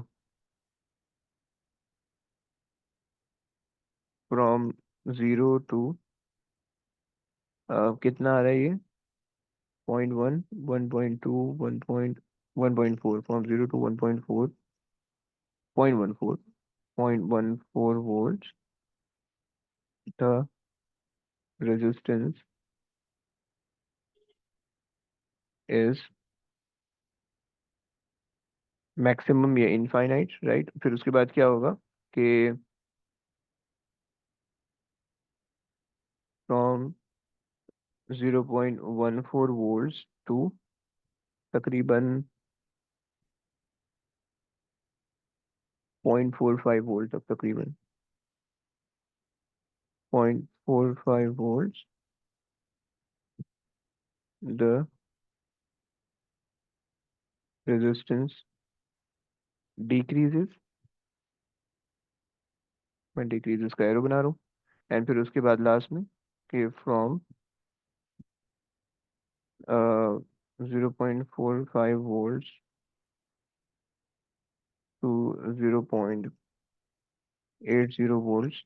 फ्रॉम 0 to कितना आ रहा है ये, 0.1, 1.2, 1.4, from 0 to 1.4, 0.14, 0.14 volts, the resistance is maximum या इनफाइनाइट, राइट। फिर उसके बाद क्या होगा कि फ्रॉम 0.14 volts टू तकरीबन 0.45 वोल्ट तक, तकरीबन 0.45 volts, the resistance decreases, मैं डिक्रीजेस का एरो बना रहा हूँ, एंड फिर उसके बाद लास्ट में कि from 0.45 volts to 0.80 volts,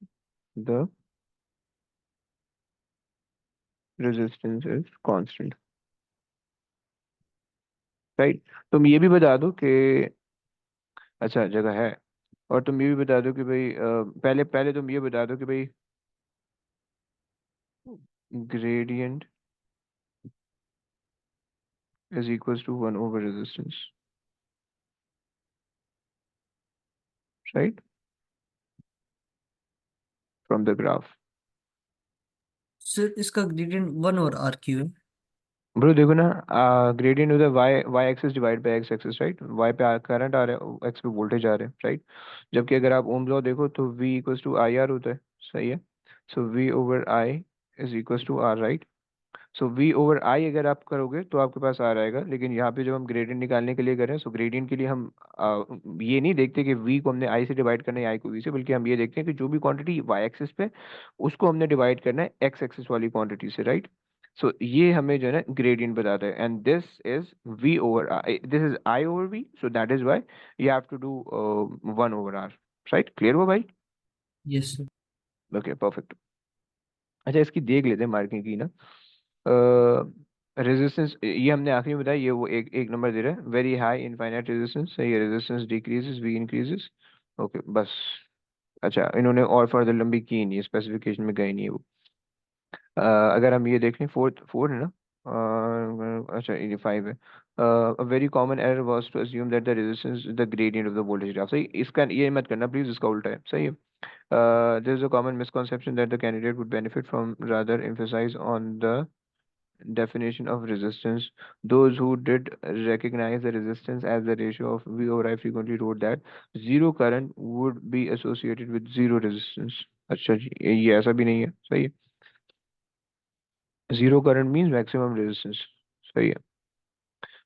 the resistance is constant, right. तुम ये भी बता दो कि, अच्छा जगह है, और तुम ये भी बता दो कि भाई पहले पहले तुम ये बता दो कि भाई gradient is equals to 1 over resistance, right, from the graph। Sir इसका ग्रेडियंट 1/r क्यों है? ब्रो देखो ना, ग्रेडियंट होता है Y Y axis divide by X axis, right, Y पे करंट आ रहा है, एक्स पे वोल्टेज आ रहा है, राइट। जबकि अगर आप ओम लॉ देखो तो V equals to I R होता है, सही है। So V over I is equals to R, right. So V over I अगर आप करोगे तो आपके पास आ रहेगा, लेकिन यहाँ पे जब हम ग्रेडियंट निकालने के लिए करें, सो ग्रेडियंट के लिए हम ये नहीं देखते कि वी को हमने आई से डिवाइड करना है, आई को वी से, बल्कि हम ये देखते हैं कि जो भी क्वांटिटी वाई एक्सिस पे, उसको हमने डिवाइड करना है एक्स एक्सिस वाली क्वांटिटी से, राइट। सो ये हमें जो है ना ग्रेडियंट बताता है, and this is V over I, this is I over V, so that is why you have to do 1 over r, right. Clear हुआ भाई? Yes sir. Okay, perfect. अच्छा, इसकी देख लेते हैं मार्किंग की ना। रेजिस्टेंस ये हमने आखिरी में बताया, ये वो एक एक नंबर दे रहा है, वेरी हाई इनफाइनाइट रेजिस्टेंस, सही है, resistance decreases V increases, okay बस। अच्छा, इन्होंने और फर्दर लंबी की नहीं, स्पेसिफिकेशन में गए नहीं है वो। अगर हम ये देख लें, फोर्थ फोर है ना, अच्छा ये 5 है। A very common error was to assume that the resistance the gradient of the voltage graph, सही, इसका ये मत करना प्लीज, इसका उल्टा है, सही है। There is a common misconception that the candidate would benefit from, rather emphasize on the definition of resistance. Those who did recognize the resistance as the ratio of V over I frequently wrote that zero current would be associated with zero resistance। अच्छा जी, ये ऐसा भी नहीं है, सही है। Zero current means maximum resistance, सही है।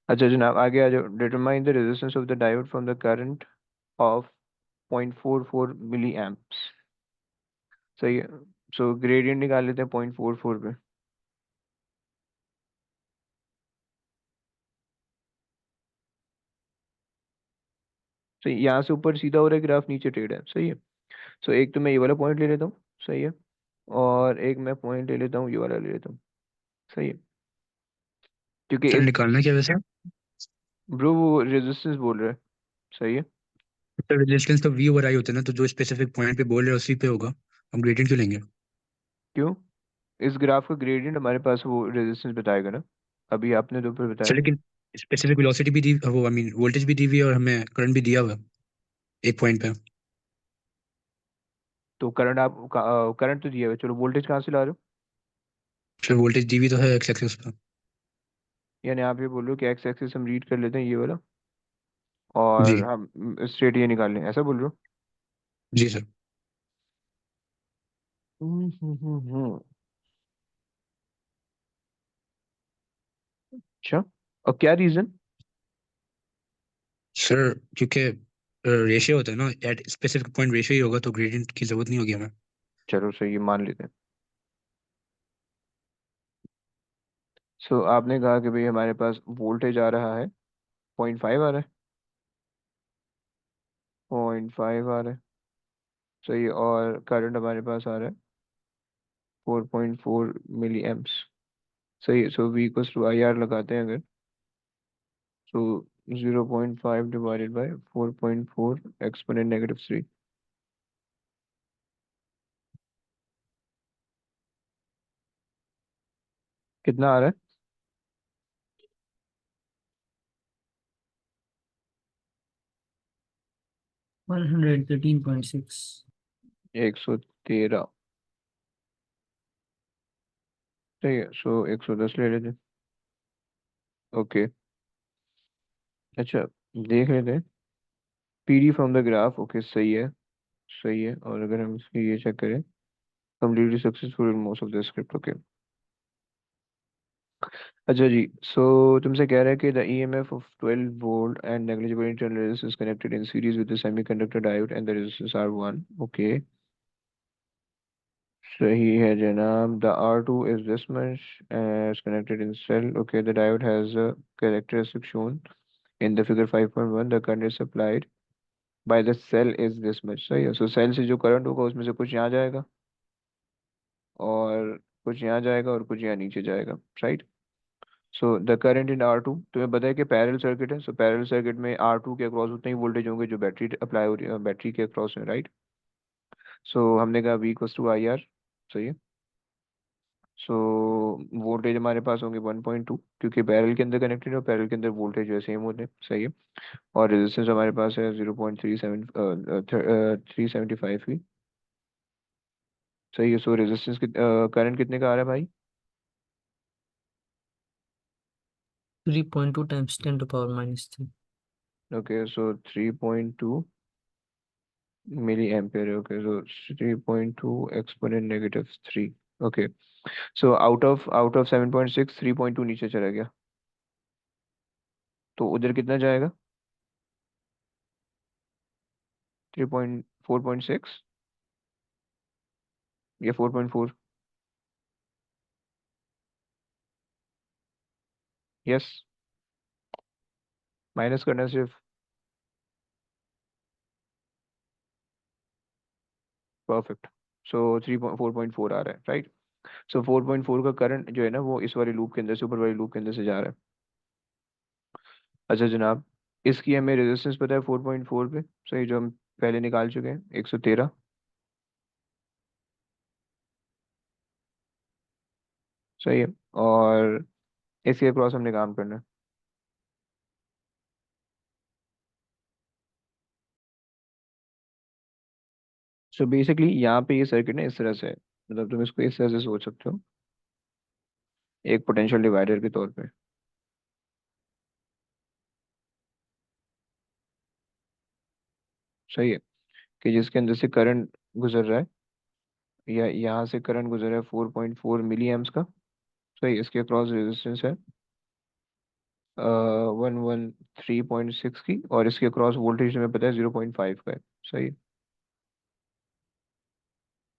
अच्छा जनाब, आगे आ जाओ। Determine the resistance of the diode from the current of 0.44 milliamps, सही है। सो ग्रेडियंट निकाल लेते हैं 0.44 पे। सही, यहाँ से ऊपर सीधा हो रहा है ग्राफ, नीचे टेढ़ा है, सही है। सो एक तो मैं ये वाला पॉइंट ले लेता हूँ, सही है, और एक मैं पॉइंट ले लेता हूँ, ये वाला ले लेता हूँ, सही है, क्योंकि सर इस, निकालना क्या वैसे? ब्रो वो रेजिस्टेंस बोल रहा है, सही है। तो रेजिस्टेंस तो वी ओवर आई होता है ना, तो जो स्पेसिफिक पॉइंट पे बोल रहे हैं उसी पे होगा, हम ग्रेडियंट क्यों लेंगे? क्यों? इस ग्राफ का ग्रेडियंट हमारे पास वो रेजिस्टेंस बताएगा ना, अभी आपने तो ऊपर सर बताया। लेकिन स्पेसिफिक वेलोसिटी भी दी, वो आई मीन वोल्टेज भी दी हुई है और हमें करंट भी दिया हुआ है एक पॉइंट पे। तो करंट आप करंट तो दिया हुआ है, चलो वोल्टेज कहाँ से ला रहे हो? सर वोल्टेज दी हुई तो है एक्स एक्सिस पे। यानी आप ये बोल रहे हो कि एक्स एक्सिस हम रीड कर लेते हैं ये वाला, जी। और हम स्ट्रेट ये निकाल लें, ऐसा बोल रहे हो? जी सर। हम्म। अच्छा, और क्या रीजन? सर क्योंकि रेशियो होता है ना, एट स्पेसिफिक पॉइंट रेशियो ही होगा, तो ग्रेडियंट की जरूरत नहीं होगी हमें। चलो सही है, मान लेते हैं। सो आपने कहा कि भाई हमारे पास वोल्टेज आ रहा है 0.5 आ रहा है, 0.5 आ रहा है, सही है, और करंट हमारे पास आ रहा है 4.4 मिली एम्प्स, सही है। So V equals to I R लगाते हैं अगर, सो 0.5 डिवाइडेड बाई 4.4 एक्सपोनेंट -3। कितना आ रहा 113.6। है? 113, सही है। सो 110 ले लेते हैं। ओके, अच्छा, देख लेते हैं। PD from the graph, okay सही है, सही है। और अगर हम इसकी ये चेक करें, completely successful in most of the script, okay. अच्छा जी, सो तुमसे कह रहा है कि the EMF of 12 volt and negligible internal resistance connected in series with the semiconductor diode and the resistance R1, okay, सही है जनाब। The R2 is this much is connected in cell, okay, the diode has a characteristic shown in the figure 5.1, the current is supplied by the cell is this much, सही है। सो cell से जो current होगा उसमें से कुछ यहाँ जाएगा और कुछ यहाँ जाएगा और कुछ यहाँ नीचे जाएगा, right. So the current in R2, तुम्हें पता है कि पैरेलल सर्किट है, सो पैरेलल सर्किट में R2 के अक्रॉस उतने ही वोल्टेज होंगे जो बैटरी अप्लाई हो रही है बैटरी के अक्रॉस में, राइट। सो हमने कहा V equals to I R, सही है। सो वोल्टेज हमारे पास होंगे 1.2, क्योंकि पैरेलल के अंदर कनेक्टेड है और पैरेलल के अंदर वोल्टेज जो है सेम होते हैं, सही है। और रेजिस्टेंस हमारे पास है 0.375 की, सही है। सो रेजिस्टेंस करंट कितने का आ रहा है भाई? 3.2 times 10⁻³ ओके, सो 3.2 मिली एम्पियर है, okay. So 3.2 exponent -3, okay. So out of 7.6, 3.2 नीचे चला गया, तो उधर कितना जाएगा? 4.6 या 4.4? यस, माइनस करना है सिर्फ, परफेक्ट। सो 4.4 आ रहा है, राइट। सो 4.4 का करंट जो है ना वो इस वाली लूप के अंदर से, ऊपर वाली लूप के अंदर से जा रहा है। अच्छा जनाब, इसकी हमें रेजिस्टेंस पता है 4.4 पे, सही, जो हम पहले निकाल चुके हैं 113, सही है। और इसके क्रॉस हमने काम करना है। सो बेसिकली यहाँ पे ये सर्किट ना इस तरह से है, मतलब तुम इसको इस तरह से सोच सकते हो, एक पोटेंशियल डिवाइडर के तौर पे, सही है, कि जिसके अंदर से करंट गुजर रहा है, या यहाँ से करंट गुजर रहा है 4.4 मिली एम्स का, सही। इसके क्रॉस रेजिस्टेंस है 113.6 की, और इसके क्रॉस वोल्टेज हमें पता है 0.5 का है, सही।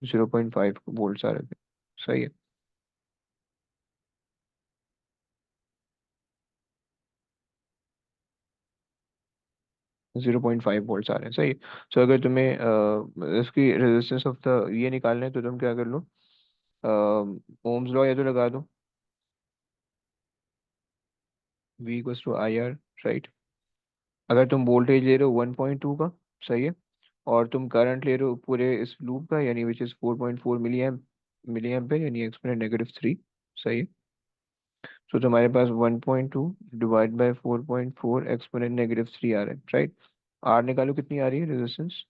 0.5 वोल्ट आ रहे थे, सही है। 0.5 वोल्ट आ रहे हैं, सही। सो अगर तुम्हें इसकी रेजिस्टेंस ऑफ द ये निकालना है तो तुम क्या कर लो, ओम्स लॉ या तो लगा दो, V equals to I R, right. अगर तुम वोल्टेज ले रहे हो 1.2 का, सही है। और तुम करंट ले रहे हो पूरे इस लूप का, यानी विच इज 4.4 मिली एम्पेयर, यानी एक्सपोनेंट -3। सही है। तो तुम्हारे पास 1.2 डिवाइड बाय 4.4 एक्सपोनेंट -3 आ रहा है, राइट। आर निकालो कितनी आ रही है resistance.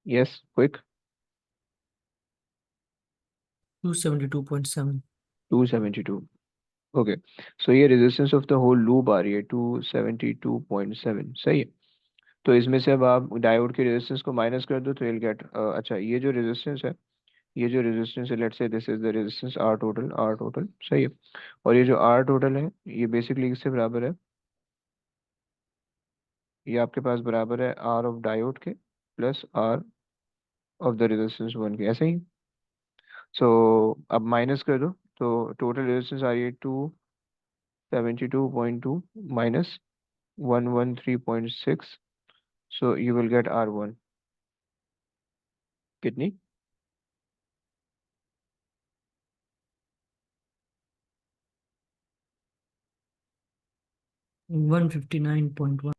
Yes, quick. 272.7। 272। Okay. So ये resistance of the whole loop आ रही है 272.7। सही है। तो इसमें से अब आप डायोड के रेजिस्टेंस को माइनस कर दो तो you'll गेट, अच्छा, ये जो रेजिस्टेंस है, ये जो रेजिस्टेंस है, let's say this is the resistance R total. सही है। और ये जो आर टोटल है, ये बेसिकली किससे बराबर है, ये आपके पास बराबर है आर ऑफ डायोड के plus R of the resistance one के, ऐसे ही। सो अब माइनस कर दो, तो टोटल रेजिस्टेंस आ रही है 272.2 minus 113.6। So you will get R one कितनी, 159.1।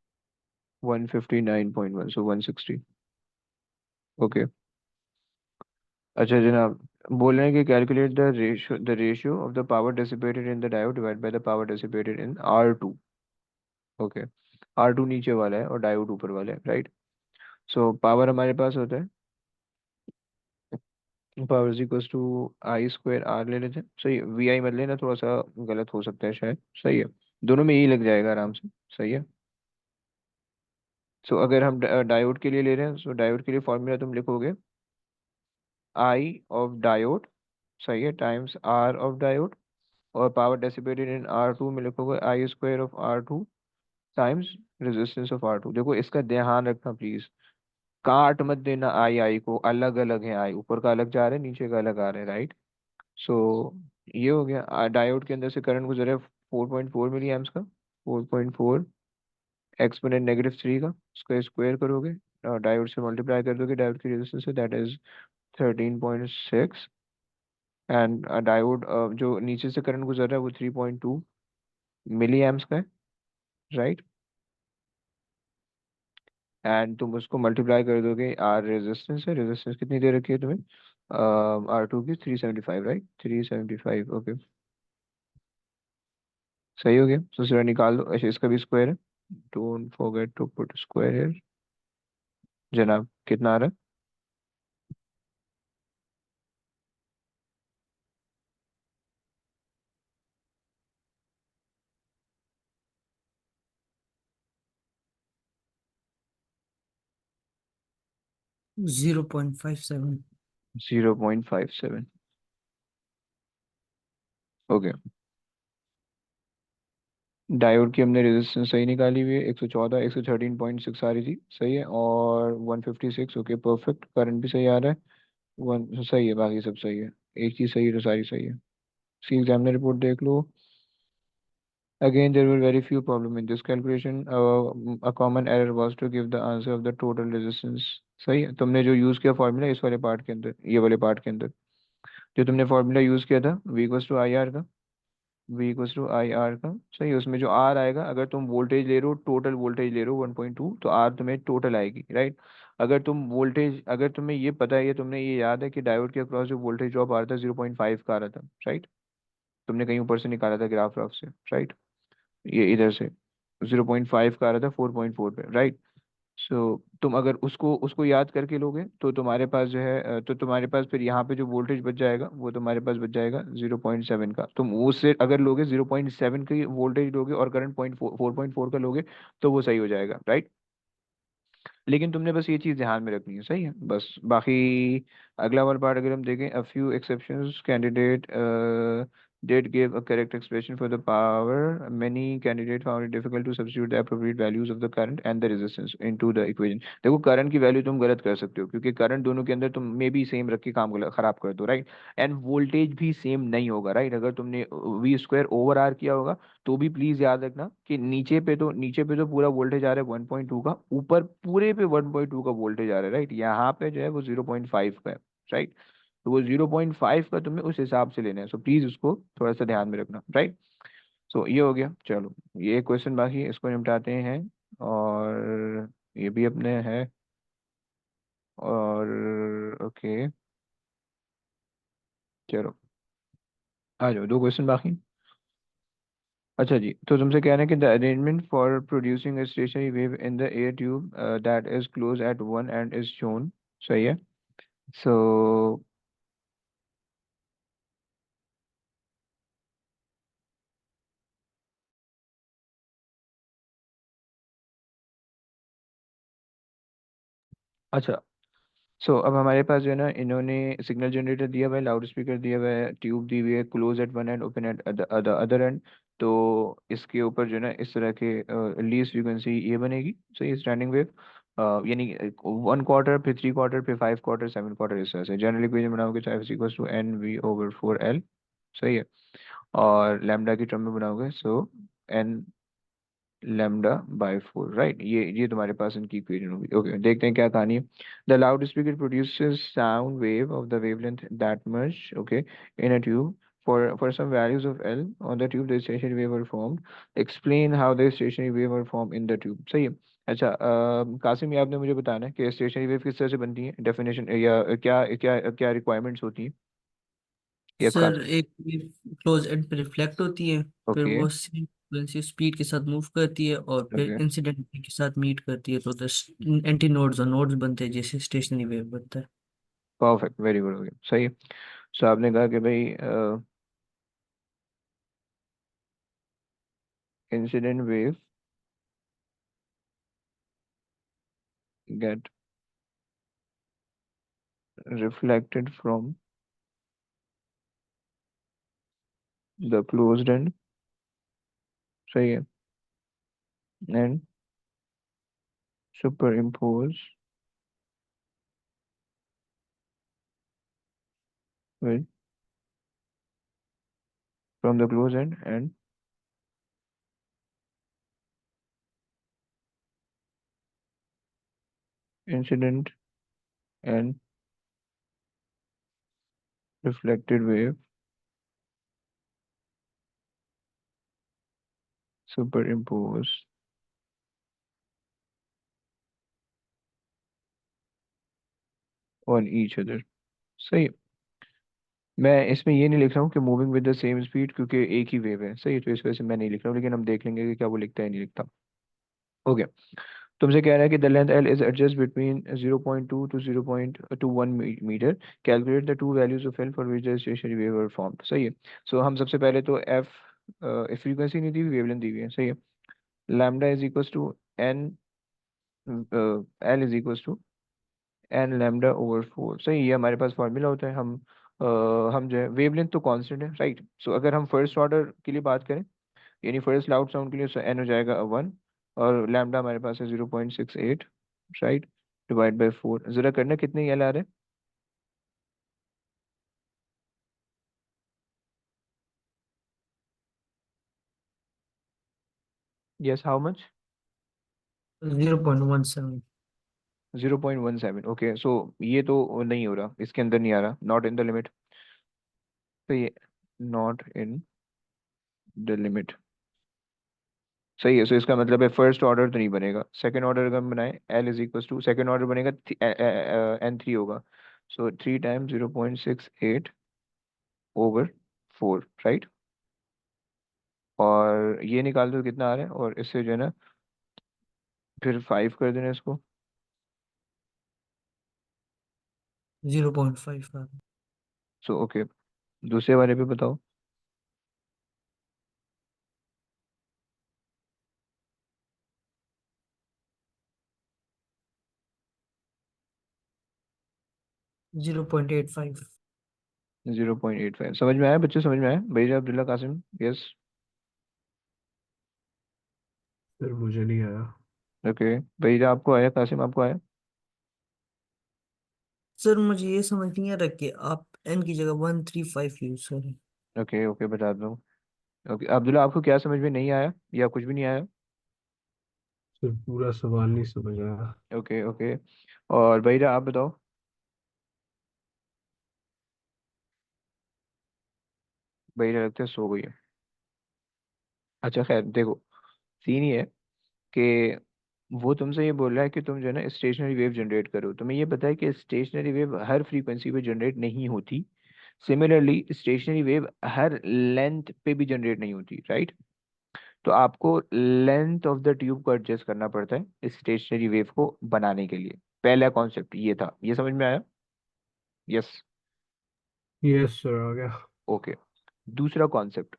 159.1, सो 160। ओके। अच्छा जनाब, बोल रहे हैं कि calculate the ratio of the power dissipated in the diode divide by the power dissipated in R two. Okay. R two नीचे वाला है और डायोड ऊपर वाला है, राइट। सो पावर हमारे पास होता है, power is equals to I square R ले लेते हैं। सही है। वी आई मत लेना, थोड़ा सा गलत हो सकता है शायद। सही है। दोनों में यही लग जाएगा आराम से। सही है। सो अगर हम डायोड के लिए ले रहे हैं, सो डायोड के लिए फॉर्मूला तुम लिखोगे आई ऑफ डायोड, सही है, टाइम्स आर ऑफ डायोड। और power dissipated in R two में लिखोगे I square of R two times resistance of R two. देखो इसका ध्यान रखना प्लीज, काट मत देना आई आई को, अलग अलग है, आई ऊपर का अलग जा रहा है, नीचे का अलग आ रहा है, राइट। सो ये हो गया। डायोड के अंदर से करंट गुजर है 4.4 मिली एम्स का, 4.4 एक्सपोनेंट -3 का, उसका स्क्वायर करोगे और डायोड से मल्टीप्लाई कर दोगे डायोड की रेजिस्टेंस से, दैट इज 13.6। एंड डायोड जो नीचे से करंट गुजर रहा है वो 3.2 मिली एम्स का है, राइट। एंड तुम उसको मल्टीप्लाई कर दोगे, आर रेजिस्टेंस है, रेजिस्टेंस कितनी दे रखी है तुम्हें, आर टू की 375, राइट, 375। ओके, सही हो गया। दूसरा निकाल दो, अच्छा इसका भी स्क्वायर है, don't forget to put square here. जनाब कितना आ रहा 0.57। है? 0.57। ओके। डायोड की हमने रेजिस्टेंस सही निकाली हुई है, 114, 113.6 आ रही थी, सही है, और 156। ओके परफेक्ट, करंट भी सही आ रहा है, वन सही है, बाकी सब सही है। एक चीज़ सही है तो सारी सही है। सी एग्जामिनर रिपोर्ट देख लो। Again, there were very few problem in this calculation. A common error was to give the answer of the total resistance। सही है। तुमने जो यूज़ किया फॉर्मूला इस वाले पार्ट के अंदर, ये वाले पार्ट के अंदर जो तुमने फॉर्मूला यूज़ किया था, V equals to I R का, V equals to I R का, सही है। उसमें जो आर आएगा, अगर तुम वोल्टेज ले रहे हो, टोटल वोल्टेज ले रहे हो 1.2, तो आर तुम्हें टोटल आएगी, राइट। अगर तुम वोल्टेज, अगर तुम्हें ये पता है, ये तुमने ये याद है कि डायोड के अक्रॉस जो वोल्टेज ड्रॉप आ रहा था 0.5 का आ रहा था, राइट। तुमने कहीं ऊपर से निकाला था ग्राफ व्राफ से, राइट। ये इधर से 0.5 का आ रहा था 4.4 पे, राइट। सो तुम अगर उसको उसको याद करके लोगे तो तुम्हारे पास जो है, तो तुम्हारे पास फिर यहाँ पे जो वोल्टेज बच जाएगा वो तुम्हारे पास बच जाएगा 0.7 का। तुम उससे अगर लोगे 0.7 की वोल्टेज लोगे और करंट 4.4 का लोगे तो वो सही हो जाएगा, राइट। लेकिन तुमने बस ये चीज़ ध्यान में रखनी है, सही है, बस। बाकी अगला वाला पार्ट अगर हम देखें, a few exceptions candidate did give a correct expression for the power. Many candidates found it difficult to substitute the appropriate values of the current and the resistance into the equation। देखो current की value तुम गलत कर सकते हो, क्योंकि current दोनों के अंदर तुम मे भी सेम रख के काम खराब कर दो, राइट। एंड वोल्टेज भी सेम नहीं होगा, राइट। अगर तुमने वी स्क्वायर ओवर आर किया होगा तो भी प्लीज याद रखना कि नीचे पे तो पूरा वोल्टेज आ रहा है 1.2 का, ऊपर पूरे पे 1.2 का वोल्टेज आ रहा है, राइट। यहाँ पे जो है वो 0.5 का है, राइट। तो वो 0.5 का तुम्हें उस हिसाब से लेना है, सो प्लीज उसको थोड़ा सा ध्यान में रखना, राइट। सो ये हो गया, चलो ये क्वेश्चन बाकी है, इसको निपटाते हैं। और ये भी अपने है। और ओके, चलो आ जाओ, दो क्वेश्चन बाकी। अच्छा जी, तो तुमसे कह रहे हैं कि the arrangement for producing a stationary wave in the air tube that is closed at one end is shown। सही है। सो अच्छा, सो अब हमारे पास जो है ना, इन्होंने सिग्नल जनरेटर दिया हुआ है, लाउड स्पीकर दिया हुआ है, ट्यूब दी हुई है, close eight one and open at other and. तो इसके ऊपर जो है ना इस तरह के लीस्ट फ्रीक्वेंसी ये बनेगी, सही, स्टैंडिंग वेव। यानी 1 क्वार्टर, फिर 3 क्वार्टर, फिर 5 क्वार्टर, 7 क्वार्टर, इस तरह से जनरल इक्वेशन बनाओगे तो F equals to N V over 4 L। सही है। और लैम्डा की टर्म में बनाओगे, सो एन lambda by 4, राइट। ये तुम्हारे पास इनकी इक्वेशन होगी। ओके, देखते हैं क्या कहानी है। The loud speaker produces sound wave of the wavelength that much, okay, in a tube for some values of L on the tube the stationary wave are formed। explain how the stationary wave are formed in the tube। सही है। अच्छा, कासिम, ये आपने मुझे बताना है कि stationary wave किस तरह से बनती है, डेफिनेशन या क्या क्या क्या रिक्वायरमेंट्स होती हैं। ये सर कासिम। एक क्लोज एंड पे रिफ्लेक्ट होती है, फिर ओके। वो सेम फ्रीक्वेंसी स्पीड के साथ मूव करती है और फिर ओके, इंसिडेंट के साथ मीट करती है, तो एंटी नोड्स और नोड्स बनते हैं जैसे स्टेशनरी वेव बनता है। परफेक्ट, वेरी गुड, हो गया, सही है। सो आपने कहा कि भाई incident wave get reflected from the closed end, सही है, and superimpose with from the closed end and incident and reflected wave superimpose on each other। सही है। मैं इसमें ये नहीं लिख रहा हूँ कि moving with the same speed, क्योंकि एक ही वेव है, सही है, तो इस वजह से मैं नहीं लिख रहा हूँ, लेकिन हम देख लेंगे कि क्या वो लिखता है नहीं लिखता। हो गया। तुमसे कह रहा है कि the length L is adjust between 0.2 to 0.21 metre. Calculate the two values of L for which the stationary wave are formed. सही है। सो हम सबसे पहले तो एफ फ्रीक्वेंसी नहीं दी हुई, वेवलेंथ दी हुई है, सही है। Lambda is equals to N, L is equals to N lambda over 4। सही, ये हमारे पास फॉर्मूला होता है। हम जो है वेवलेंथ तो कांस्टेंट है, राइट। सो अगर हम फर्स्ट ऑर्डर के लिए बात करें, यानी फर्स्ट लाउड साउंड के लिए, एन हो जाएगा 1, और लैम्डा हमारे पास है 0.68, राइट, डिवाइड बाई 4। जरा करना कितने एल आ रहे हैं। Yes, how much. 0.17। 0.17, okay. So ये तो नहीं हो रहा, इसके अंदर नहीं आ रहा, नॉट इन द लिमिट। तो ये नॉट इन द लिमिट, सही है। सो इसका मतलब है फर्स्ट ऑर्डर तो नहीं बनेगा। सेकंड ऑर्डर अगर हम बनाए, L is equal to, second order बनेगा, N3 होगा। So 3 time 0.68 over 4, right. और ये निकाल दो कितना आ रहा है, और इससे जो है ना फिर 5 कर देना इसको। 0.5 का। सो ओके, दूसरे वाले पे बताओ। 0.85। 0.85 समझ में आया बच्चे, समझ में आया भैया अब्दुल्ला कासिम, यस। सर मुझे नहीं आया। ओके, भैया आपको आया, कासिम आपको आया। सर मुझे ये समझ नहीं आ रहा कि आप एन की जगह 135 यूज करें। ओके ओके, बता दो। ओके अब्दुल्ला, आपको क्या समझ में नहीं आया या कुछ भी नहीं आया। सर पूरा सवाल नहीं समझ आया। ओके ओके, और भैया आप बताओ। भैया लगता है सो गई है। अच्छा खैर देखो, सीन ये है कि वो तुमसे ये बोल रहा है कि तुम जो है ना स्टेशनरी वेव जनरेट करो। तुम्हें ये पता है कि स्टेशनरी वेव हर फ्रीक्वेंसी पे जनरेट नहीं होती। सिमिलरली स्टेशनरी वेव हर लेंथ पे भी जनरेट नहीं होती, राइट? तो आपको लेंथ ऑफ द ट्यूब को एडजस्ट करना पड़ता है स्टेशनरी वेव को बनाने के लिए। पहला कॉन्सेप्ट ये था, ये समझ में आया? यस। यस सर, आ गया। ओके। दूसरा कॉन्सेप्ट,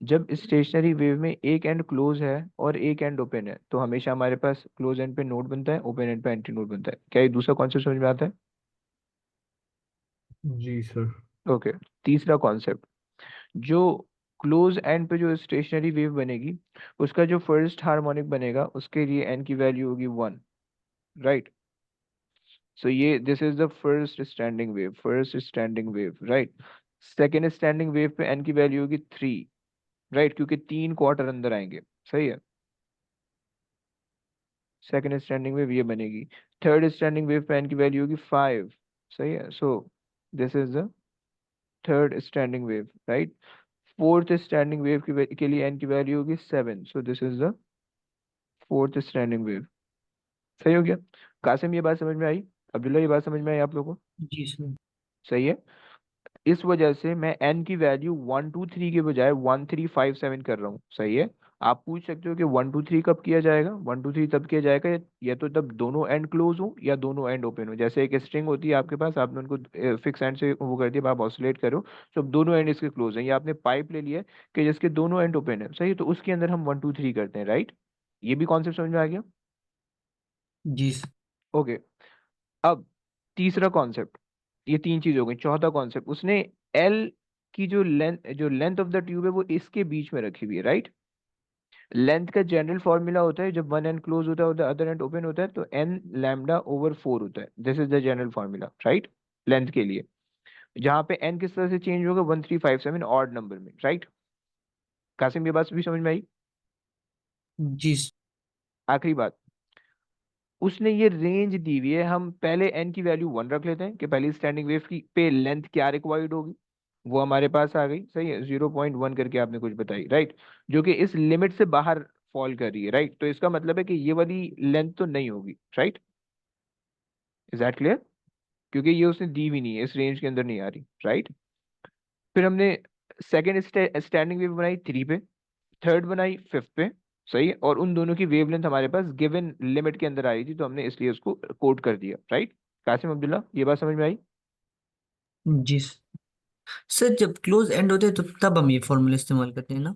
जब स्टेशनरी वेव में एक एंड क्लोज है और एक एंड ओपन है तो हमेशा हमारे पास क्लोज एंड पे नोड बनता है, ओपन एंड पे एंटी नोड बनता है। क्या ये दूसरा कॉन्सेप्ट समझ में आता है? जी सर। ओके। तीसरा कॉन्सेप्ट, जो क्लोज एंड पे जो स्टेशनरी वेव बनेगी उसका जो फर्स्ट हार्मोनिक बनेगा उसके लिए एन की वैल्यू होगी 1, राइट? सो ये this is the first standing wave, first standing wave, right? Second standing wave पे एन की वैल्यू होगी 3, राइट? क्योंकि 3 क्वार्टर अंदर आएंगे, सही है। सेकेंड स्टैंडिंग वेव ये बनेगी। थर्ड स्टैंडिंग वेव पे एन की वैल्यू होगी 5, सही है। सो this is the third standing wave, right? Fourth standing wave के लिए एन की वैल्यू होगी 7, सो this is the fourth standing wave. सही हो गया? कासिम ये बात समझ में आई? अब्दुल्ला ये बात समझ में आई आप लोगों को? जी सर। सही है। इस वजह से मैं एन की वैल्यू 1 2 3 के बजाय 1 3 5 7 कर रहा हूँ, सही है। आप पूछ सकते हो कि 1 2 3 कब किया जाएगा? 1 2 3 तब किया जाएगा या तो तब दोनों एंड क्लोज हो या दोनों एंड ओपन हो। जैसे एक स्ट्रिंग होती है आपके पास, आपने उनको फिक्स एंड से वो कर दिया, आप ऑसिलेट करो, तो अब दोनों एंड इसके क्लोज हैं। या आपने पाइप ले लिया कि जिसके दोनों एंड ओपन है, सही है, तो उसके अंदर हम 1 2 3 करते हैं, राइट? ये भी कॉन्सेप्ट समझ में आ गया? जी सर। ओके। अब तीसरा कॉन्सेप्ट, ये तीन चीज हो गई। चौथा कॉन्सेप्ट, उसने एल की जो लेंथ ऑफ द ट्यूब है वो इसके बीच में रखी हुई है, राइट? लेंथ का जनरल फॉर्मूला होता है, जब वन एंड क्लोज होता है और द अदर एंड ओपन होता है तो एन लैम्डा ओवर 4 होता है। This is the general formula, right? Length के लिए, जहां पे एन किस तरह से चेंज होगा, 1 3 5 7 ऑड नंबर में, राइट? कासिम ये बात भी समझ में आई? जी सर। आखिरी बात, उसने ये रेंज दी हुई है। हम पहले एन की वैल्यू 1 रख लेते हैं कि पहली स्टैंडिंग वेव की पे लेंथ क्या रिक्वायर्ड होगी, वो हमारे पास आ गई, सही है। 0.1 करके आपने कुछ बताई, राइट? जो कि इस लिमिट से बाहर फॉल कर रही है, राइट? तो इसका मतलब है कि ये वाली लेंथ तो नहीं होगी, राइट? Is that clear? क्योंकि ये उसने दी भी नहीं है, इस रेंज के अंदर नहीं आ रही, राइट? फिर हमने सेकेंड स्टैंडिंग वेव बनाई 3 पे, थर्ड बनाई 5th पे, सही है। और उन दोनों की वेवलेंथ हमारे पास गिवन लिमिट के अंदर आ रही थी, तो हमने इसलिए उसको कोट कर दिया, राइट? कासिम, अब्दुल्ला ये बात समझ में आई? जी सर। सर जब क्लोज एंड होते हैं तो तब हम ये फॉर्मूला इस्तेमाल करते हैं ना?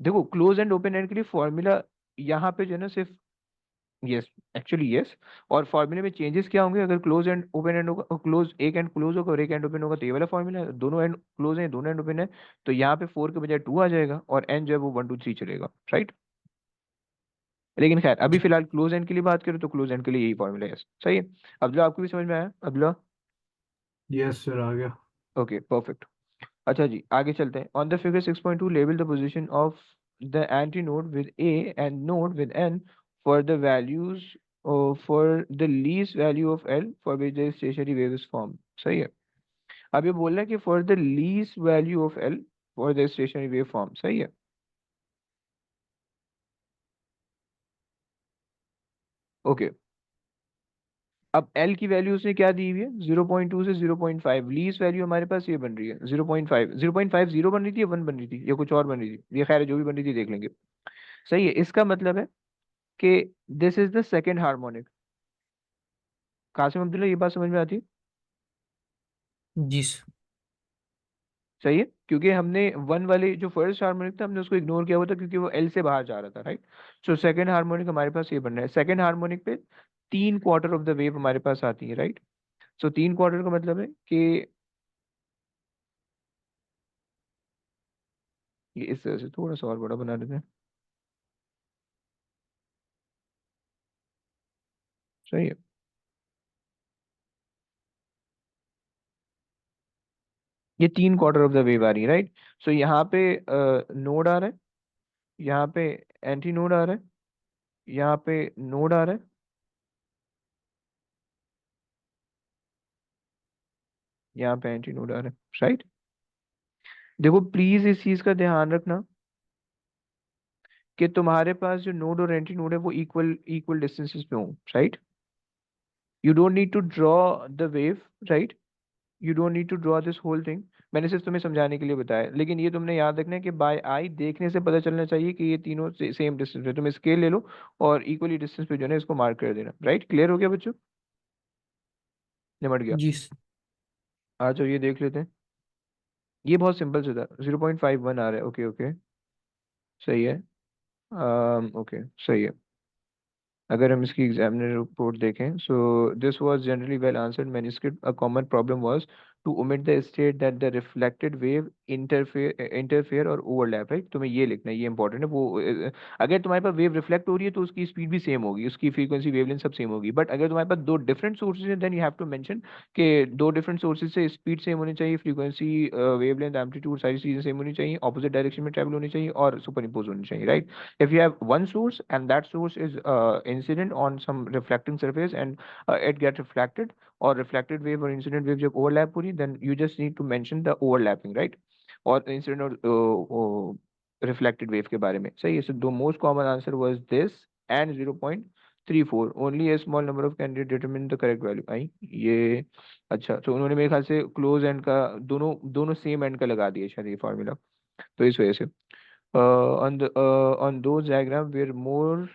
देखो, क्लोज एंड ओपन एंड के लिए फॉर्मूला यहाँ पे जो है ना सिर्फ यस, एक्चुअली यस। और फॉर्मूले में चेंजेस क्या होंगे? अगर क्लोज एंड ओपन एंड होगा, क्लोज एक एंड क्लोज होगा और एक एंड ओपन होगा, तो ये वाला फॉर्मूला है। दोनों एंड क्लोज है, दोनों एंड ओपन है, तो यहाँ पे 4 के बजाय 2 आ जाएगा और एन जो है वो 1 2 3 चलेगा, राइट? लेकिन खैर अभी जी। फिलहाल क्लोज एंड के लिए बात करें तो क्लोज एंड के लिए यही फॉर्मूला है, सही है। अब्दुल्ला आपको भी समझ में आया? अब्दुल्ला? यस सर, आ गया। Okay perfect. अच्छा जी, आगे चलते हैं। On the figure 6.2 label the position of the antinode with A and node with N for the values for the least value of L for which the stationary wave is form, सही है। अब ये बोल रहा है कि for the least value of L for the stationary wave form, सही है। ओके। अब एल की वैल्यू उसने क्या दी हुई है? 0.2 से 0.5। लीस्ट वैल्यू हमारे पास ये बन रही है 0.5। 0.5 जीरो बन रही थी या 1 बन रही थी या कुछ और बन रही थी? ये खैर है, जो भी बन रही थी देख लेंगे। सही है। इसका मतलब है कि this is the second harmonic. Qasim, Abdullah ये बात समझ में आती है? जी सर। सही है, क्योंकि हमने वन वाले जो फर्स्ट हार्मोनिक था हमने उसको इग्नोर किया हुआ था क्योंकि वो एल से बाहर जा रहा था, राइट? सो सेकेंड हार्मोनिक हमारे पास ये बन रहा है। सेकेंड हार्मोनिक पे 3 क्वार्टर ऑफ द वेव हमारे पास आती है, राइट? सो 3 क्वार्टर का मतलब है कि ये इस तरह से थोड़ा सा और बड़ा बना देते हैं, सही है। ये 3 क्वार्टर ऑफ द वेव आ रही है, राइट? सो यहाँ पे नोड आ रहा है, यहाँ पे एंटी नोड आ रहा है, यहाँ पे नोड आ रहा है, यहाँ पे एंटी नोड आ रहा है, राइट? देखो प्लीज इस चीज का ध्यान रखना कि तुम्हारे पास जो नोड और एंटी नोड है वो इक्वल इक्वल डिस्टेंसेस पे हो, right? You don't need to draw the wave, right? You don't need to draw this whole thing. मैंने सिर्फ तुम्हें समझाने के लिए बताया, लेकिन ये तुमने याद रखना है कि बाय आई देखने से पता चलना चाहिए कि ये तीनों सेम डिस्टेंस पे। तुम स्केल ले लो और इक्वली डिस्टेंस पे जो है ना इसको मार्क कर देना, राइट? क्लियर हो गया बच्चों? निमट गया। जी आ जाओ ये देख लेते हैं। ये बहुत सिंपल से था, 0.51 आ रहा है। ओके ओके, सही है। ओके, सही है। अगर हम इसकी एग्जामिनर रिपोर्ट देखें, so this was generally well answered manuscript. A common problem was to omit the state that the reflected wave interfere और ओवरलैप, राइट? तुम्हें ये लिखना है, ये इंपॉर्टेंट है। वो अगर तुम्हारे पास वेव रिफ्लेक्ट हो रही है तो उसकी स्पीड भी सेम होगी, उसकी फ्रीक्वेंसी वेवलेंथ सब सेम होगी। बट अगर तुम्हारे पास दो डिफरेंट सोर्सेज हैं, then you have to mention कि दो डिफरेंट सोर्सेज से स्पीड सेम होनी चाहिए, फ्रीक्वेंसी, वेवलेंथ, एम्पलीट्यूड, सारी चीजें सेम होनी चाहिए, ऑपोजिट डायरेक्शन में ट्रैवल होनी चाहिए और सुपर इम्पोज होनी चाहिए, right? If you have one source and that source is incident on some reflecting surface and it get reflected, or reflected wave or incident wave जब overlap हो रही, then you just need to mention the overlapping, right? और incident और reflected wave के बारे में, सही है? So the most common answer was this and 0.34. Only a small number of candidates determined the correct value. आई ये अच्छा, तो उन्होंने मेरे ख्याल से क्लोज एंड का दोनों दोनों सेम एंड का लगा दिया शायद ये फार्मूला, तो इस वजह से on those diagram where more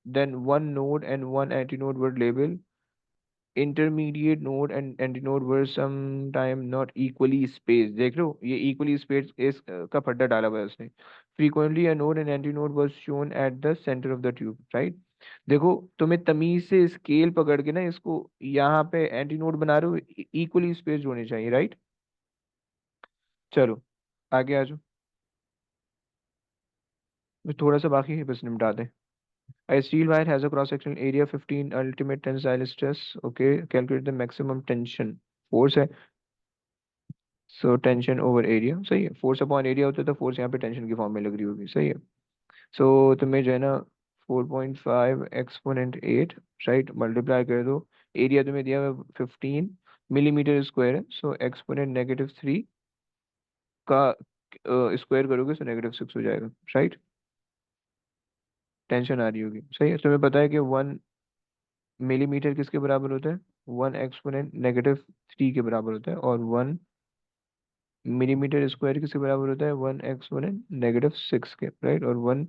than one node and one antinode were labeled, intermediate node and antinode were sometime not equally spaced. देख लो ये equally spaced इस का फड्डा डाला हुआ है उसने। Frequently a node and antinode was shown at the center of the tube, right? देखो तुम्हें तमीज से स्केल पकड़ के ना इसको यहाँ पे एंटीनोड बना रहे हो, इक्वली स्पेस्ड होने चाहिए, राइट? चलो आगे आ जाओ, थोड़ा सा बाकी है बस निपटा दें। A steel wire has a cross-sectional area 15 ultimate tensile stress. Okay, calculate the maximum tension. Force है, so tension over area, सही है। फोर्स अपॉन एरिया होता है तो फोर्स यहाँ पे टेंशन की फॉर्म में लग रही होगी, सही है। सो तुम्हें जो है ना 4.5 एक्सपोनेंट 8, राइट, मल्टीप्लाई कर दो। एरिया तुम्हें दिया हुआ 15 मिलीमीटर स्क्वायर है, सो एक्सपोनेंट -3 का स्क्वायर करोगे तो -6 हो जाएगा, राइट? टेंशन आ रही होगी, सही है। तुम्हें पता है कि 1 मिलीमीटर किसके बराबर होता है? 1 एक्सपोनेंट -3 के बराबर होता है। और 1 मिलीमीटर स्क्वायर किसके बराबर होता है? 1 एक्सपोनेंट -6 के, राइट? और 1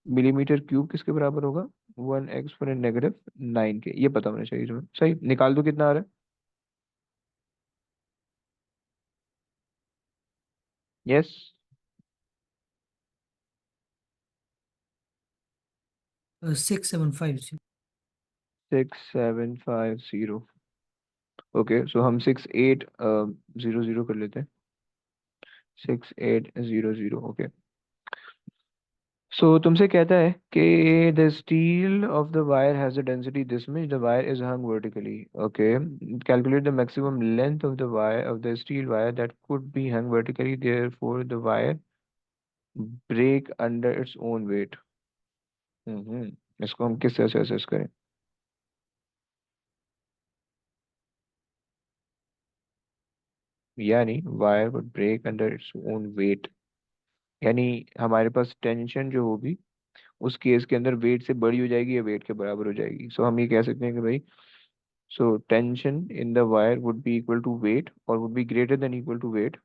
मिलीमीटर क्यूब किसके बराबर होगा? 1 एक्सपोनेंट -9 के। ये पता होना चाहिए तुम्हें, सही। निकाल दो कितना आ रहा है। यस, 6750। 6750। ओके, सो हम 6800 कर लेते हैं। 6800, ओके। सो तुमसे कहता है कि the steel of the wire has a density this much, the wire is hung vertically. Okay, calculate the maximum length of the wire of the steel wire that could be hung vertically, therefore the wire break under its own weight. इसको हम किस तरह से assess करें? यानी wire would break under its own weight, यानी हमारे पास tension जो होगी उस केस के अंदर वेट से बड़ी हो जाएगी या वेट के बराबर हो जाएगी। सो हम ये कह सकते हैं कि भाई, so tension in the wire would be equal to weight or would be greater than equal to weight,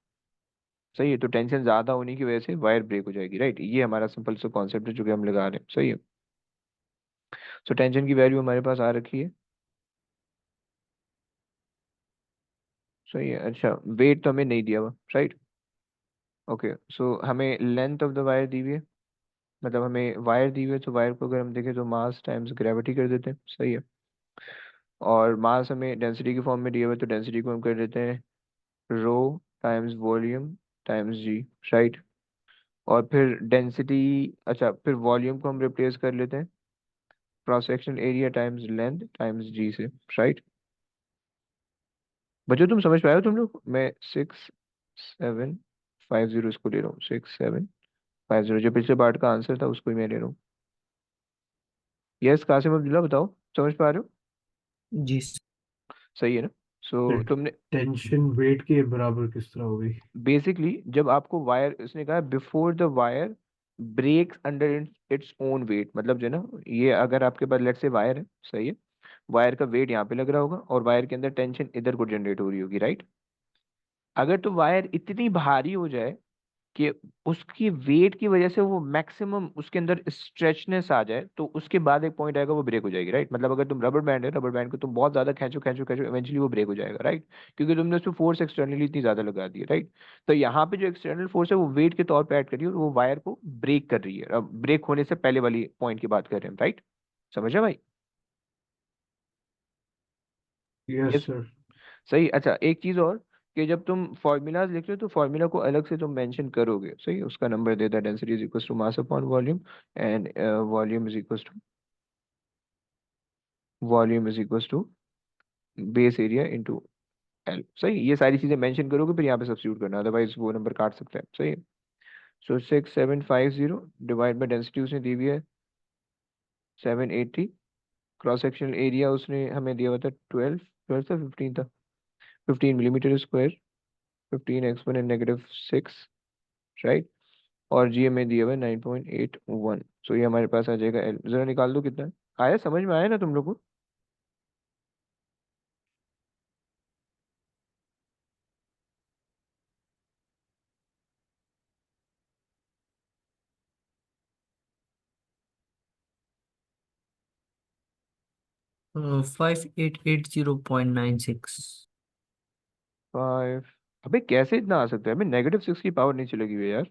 सही है। तो टेंशन ज्यादा होने की वजह से वायर ब्रेक हो जाएगी, राइट? ये हमारा सिंपल सा कॉन्सेप्ट है जो कि हम लगा रहे हैं, सही है। सो टेंशन की वैल्यू हमारे पास आ रखी है, सही है। अच्छा, वेट तो हमें नहीं दिया हुआ, राइट? ओके, सो हमें लेंथ ऑफ द वायर दी हुई है, मतलब हमें वायर दी हुई है, तो वायर को अगर हम देखें तो मास टाइम्स ग्रेविटी कर देते हैं, सही है। और मास हमें डेंसिटी के फॉर्म में दिया हुआ है, तो डेंसिटी को हम कर देते हैं रो टाइम्स वॉल्यूम टाइम्स जी, राइट? और फिर डेंसिटी, अच्छा फिर वॉल्यूम को हम रिप्लेस कर लेते हैं cross sectional area times length times G से, राइट? बच्चों तुम समझ पाए हो तुम लोग? मैं 6750 इसको ले रहा हूँ, 6750 जो पिछले पार्ट का आंसर था उसको ही मैं ले रहा हूँ। यस कासिम अब्दुल्ला, बताओ समझ पा रहे हो? जी सही है ना? सो तुमने टेंशन वेट के बराबर किस तरह होगी? बेसिकली जब आपको वायर, उसने कहा before the wire breaks under its own weight, मतलब जो है ना, ये अगर आपके पास लेट से वायर है, सही है, वायर का वेट यहाँ पे लग रहा होगा और वायर के अंदर टेंशन इधर को जनरेट हो रही होगी, राइट। अगर तो वायर इतनी भारी हो जाए कि उसकी वेट की वजह से वो मैक्सिमम उसके अंदर स्ट्रेचनेस आ जाए, तो उसके बाद एक पॉइंट आएगा वो ब्रेक हो जाएगी, राइट। मतलब अगर तुम रबर बैंड है, रबर बैंड को तुम बहुत ज्यादा खींचो खींचो खींचो, इवेंचुअली वो ब्रेक हो जाएगा, राइट, क्योंकि तुमने उसमें फोर्स एक्सटर्नली इतनी ज्यादा लगा दी है, राइट। तो यहाँ पे जो एक्सटर्नल फोर्स है वो वेट के तौर पे ऐड कर रही है और वो वायर को ब्रेक कर रही है। अब ब्रेक होने से पहले वाली पॉइंट की बात कर रहे हैं, राइट। समझ रहे भाई? यस ये सर। सही। अच्छा, एक चीज और, कि जब तुम फॉर्मूलाज लिख रहे हो तो फॉर्मूला को अलग से तुम मेंशन करोगे, सही, उसका नंबर देता है density is equal to mass upon volume, and volume is equal to base area into L, सही। ये सारी चीजें मेंशन करोगे, फिर यहाँ पे सब्स्टिट्यूट करना, अदरवाइज वो नंबर काट सकता है, सही। सो 6750 डिवाइड बाई डेंसिटी उसने दी हुई है 780, क्रॉस सेक्शनल एरिया उसने हमें दिया हुआ था 12, 12 था 15 था, 15 मिलीमीटर स्क्वायर, 15 एक्सपोनेंट -6, और जी में दिया हुआ है 9.81। सो ये हमारे पास आ जाएगा एल, जरा निकाल दो कितना है। आया समझ में, आया ना तुम लोग को? 5880.96। 5। अबे कैसे इतना आ सकता है, अबे -6 की पावर नीचे लगी हुई है यार।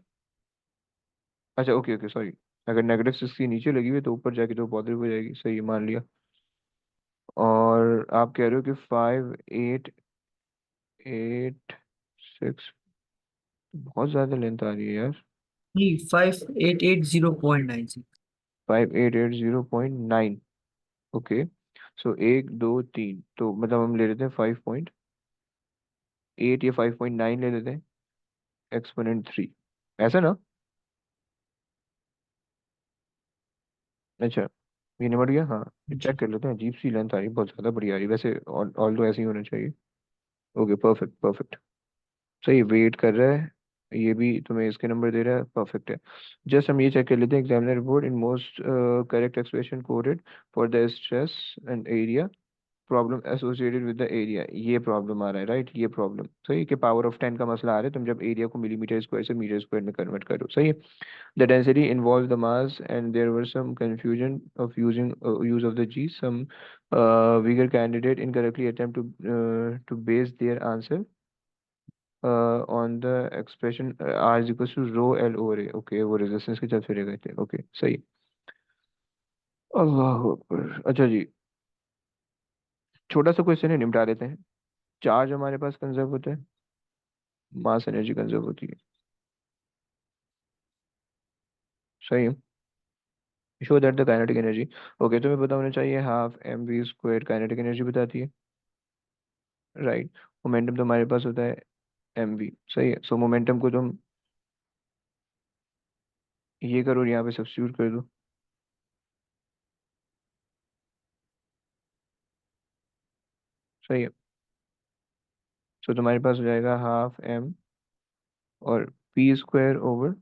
अच्छा ओके ओके सॉरी, अगर -6 की नीचे लगी हुई है तो ऊपर जाके तो पॉजिटिव हो जाएगी, सही, मान लिया। और आप कह रहे हो कि 5886, बहुत ज्यादा लेंथ आ रही है यार। नहीं, 5880.96। 5880.9, ओके। सो 1 2 3, तो मतलब हम ले लेते हैं 5.8 या 5.9 ले लेते हैं, एक्सपोनेंट 3, ऐसा ना। अच्छा, ये निबट गया, हाँ। जी। चेक कर लेते हैं, अजीब सी लेंथ आ रही है, बहुत ज़्यादा बड़ी आ रही है वैसे, ऑल तो ऐसे ही होना चाहिए। ओके, परफेक्ट परफेक्ट, सही, वेट कर रहा है, ये भी तुम्हें इसके नंबर दे रहा है, परफेक्ट है। जस्ट हम ये चेक कर लेते हैं, examiner report in most correct expression coded for the stress and area problem associated with the area, ये प्रॉब्लम आ रहा है, राइट, ये प्रॉब्लम, सही, कि पावर ऑफ 10 का मसला आ रहा है, तुम जब एरिया को मिलीमीटर स्क्वायर से मीटर स्क्वायर में कन्वर्ट करो, सही है। The density involved the mass, and there was some confusion of using use of the G. Some weaker candidate incorrectly attempt to base their answer on the expression R is equals to rho L over A. Okay, वो resistance के साथ फिर गए थे, okay, सही। अल्लाह अकबर। अच्छा जी, छोटा सा क्वेश्चन है, निपटा लेते हैं। चार्ज हमारे पास कंजर्व होता है, मास एनर्जी कंजर्व होती है, सही है। Show that the kinetic energy, okay, तुम्हें पता होना चाहिए, half M V square kinetic energy बताती है, राइट। मोमेंटम तो हमारे पास होता है एम वी, सही है। सो मोमेंटम को तुम ये करो और यहाँ पे सब्स्टिट्यूट कर दो, सही है। सो तुम्हारे पास हो जाएगा हाफ एम और P square over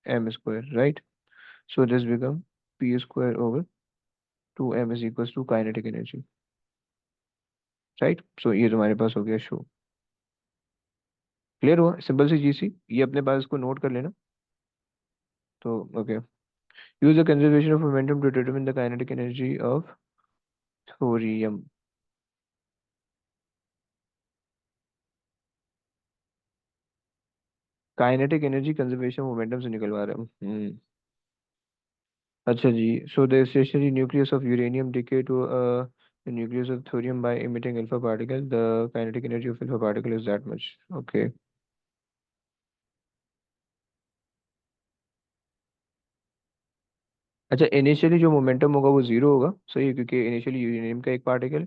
M square, right. So this become P square over 2m is equal to kinetic energy, right. So ये तुम्हारे पास हो गया शो। क्लियर हुआ, सिंपल सी चीज सी, ये अपने पास इसको नोट कर लेना। तो okay, use the conservation of momentum to determine the kinetic energy of thorium. Kinetic energy conservation momentum से निकलवा रहे हैं, अच्छा जी। So the stationary nucleus of uranium decay to nucleus of thorium by emitting alpha particle, the kinetic energy of alpha particle is that much, okay। अच्छा, initially जो momentum होगा वो जीरो होगा, सही है, क्योंकि इनिशियली यूरेनियम का एक पार्टिकल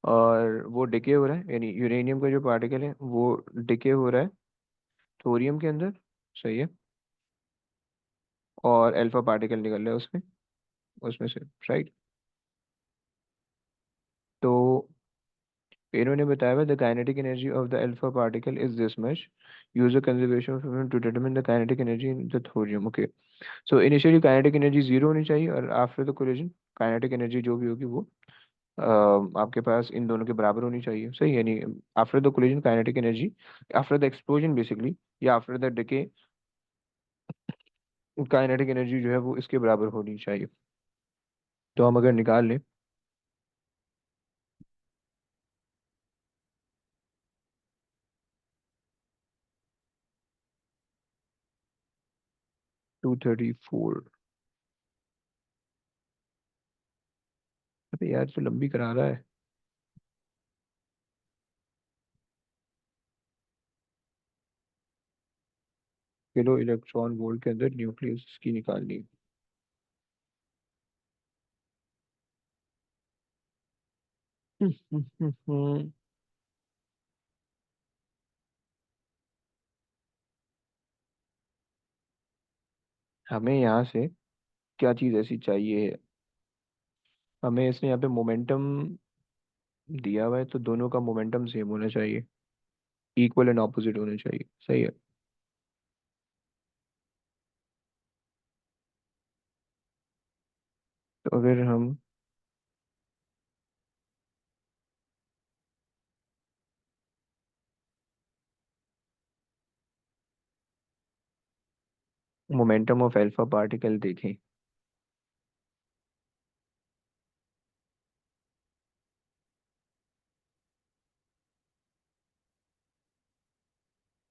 और वो डिके हो रहा है, यानी यूरेनियम का जो पार्टिकल है वो डिके हो रहा है थोरियम के अंदर, सही है, और अल्फा पार्टिकल निकल रहा है उसमें, उसमें से, राइट। तो इन्होंने बताया हुआ the kinetic energy of the alpha particle is this much, use a conservation of to determine the kinetic energy in the thorium. Okay, so initially kinetic energy zero होनी चाहिए और after the collision kinetic energy जो भी होगी वो आपके पास इन दोनों के बराबर होनी चाहिए, सही, यानी after the collision kinetic energy, after the explosion basically, या after the decay kinetic energy जो है वो इसके बराबर होनी चाहिए। तो हम अगर निकाल लें 234, अरे यार तो लंबी करा रहा है। किलो इलेक्ट्रॉन वोल्ट के अंदर न्यूक्लियस की निकालनी। हमें यहाँ से क्या चीज़ ऐसी चाहिए है, हमें इसने यहाँ पे मोमेंटम दिया हुआ है तो दोनों का मोमेंटम सेम होना चाहिए, इक्वल एंड ऑपोजिट होने चाहिए, सही है। तो अगर हम मोमेंटम ऑफ अल्फा पार्टिकल देखें,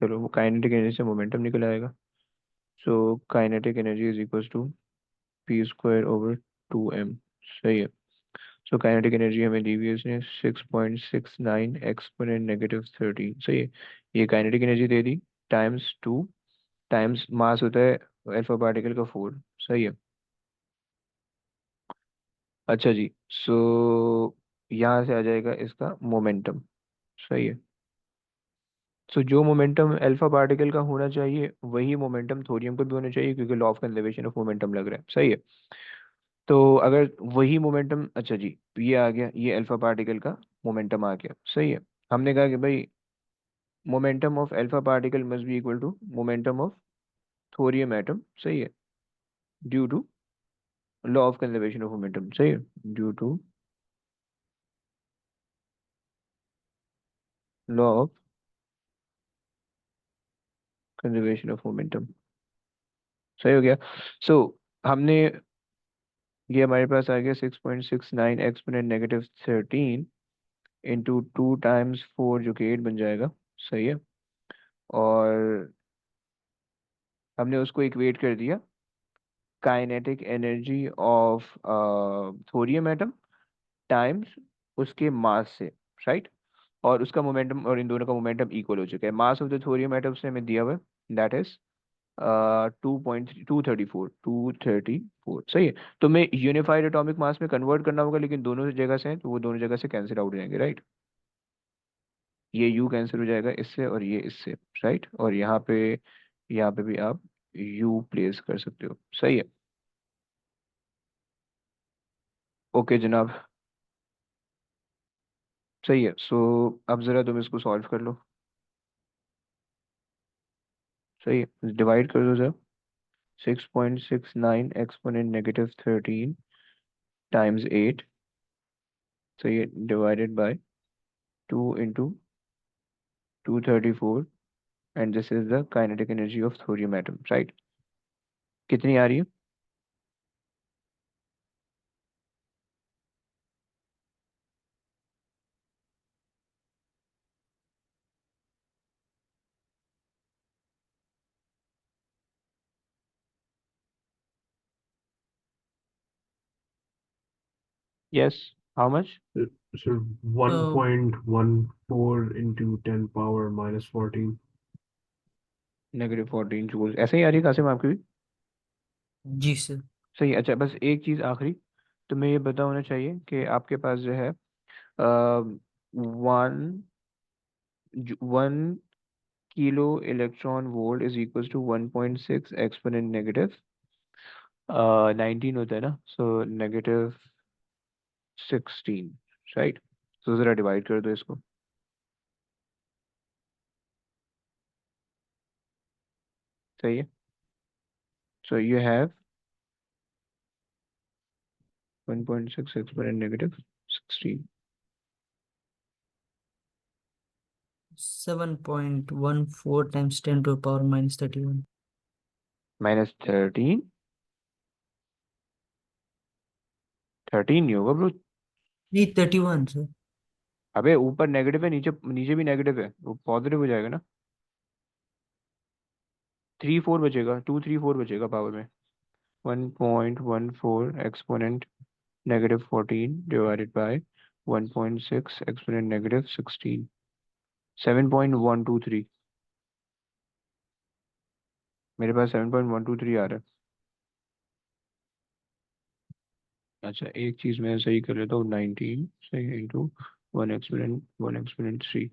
चलो वो काइनेटिक एनर्जी से मोमेंटम निकल आएगा। So kinetic energy is equal to P square over 2m, सही है। सो काइनेटिक एनर्जी हमें दी हुई है इसने 6.69 एक्सपोनेंट नेगेटिव 13, सही है। ये काइनेटिक एनर्जी दे दी टाइम्स 2 टाइम्स मास होता है अल्फा पार्टिकल का 4, सही है। अच्छा जी, सो यहाँ से आ जाएगा इसका मोमेंटम, सही है। सो जो मोमेंटम अल्फा पार्टिकल का होना चाहिए वही मोमेंटम थोरियम को भी होना चाहिए, क्योंकि law of conservation of momentum लग रहा है, सही है। तो अगर वही मोमेंटम, अच्छा जी, ये आ गया, ये अल्फा पार्टिकल का मोमेंटम आ गया, सही है। हमने कहा कि भाई momentum of alpha particle must be equal to momentum of thorium atom, सही है, due to law of conservation of momentum, सही है, due to law of conservation of momentum, सही हो गया। सो हमने, ये हमारे पास आ गया 6.69 एक्सपोनेंट नेगेटिव 13 इंटू 2 टाइम्स 4 जो कि 8 बन जाएगा, सही है। और हमने उसको इक्वेट कर दिया kinetic energy of thorium atom times उसके मास से, राइट। और उसका मोमेंटम और इन दोनों का मोमेंटम इक्वल हो चुका है। Mass of the thorium atom से हमें दिया हुआ है, दैट इज 2.234, सही है। तो मैं यूनिफाइड एटॉमिक मास में कन्वर्ट करना होगा, लेकिन दोनों जगह से हैं तो वो दोनों जगह से कैंसिल आउट हो जाएंगे, राइट। ये यू कैंसिल हो जाएगा इससे और ये इससे, राइट। और यहाँ पे भी आप यू प्लेस कर सकते हो, सही है। ओके जनाब, सही है। सो अब ज़रा तुम इसको सॉल्व कर लो, सही है, डिवाइड कर दो जरा। 6.69 एक्सपोनेंट नेगेटिव 13 टाइम्स 8, सही है, divided by 2 into 234, and this is the kinetic energy of thorium atom, right. कितनी आ रही है? Yes, how much? So 1.14 into 10 power minus 14. -14 joule, ऐसे ही आ रही है कासिम आपकी भी? जी सर। सही है। अच्छा, बस एक चीज़ आखिरी, तुम्हें ये पता होना चाहिए कि आपके पास जो है one 1 kilo electron volt is equal to 1.6 exponent negative 19 होता है ना, सो -16, राइट। तो ज़रा डिवाइड कर दो इसको। सही है। So you have 1.6 exponent negative 16 7.14 times 10 to the power minus 31. Minus 13 नहीं होगा ब्रो। नहीं 31 सर। अबे ऊपर नेगेटिव है, नीचे नीचे भी नेगेटिव है, वो पॉजिटिव हो जाएगा ना। 3 4 बचेगा, 2 3 4 बचेगा पावर में। 1.14 exponent negative 14 divided by 1.6 exponent negative 16, 7.123। मेरे पास 7.123 आ रहा है। अच्छा एक चीज मैं सही कर लेता हूँ, 19 सही इंटू 1 एक्सपोनेंट 3।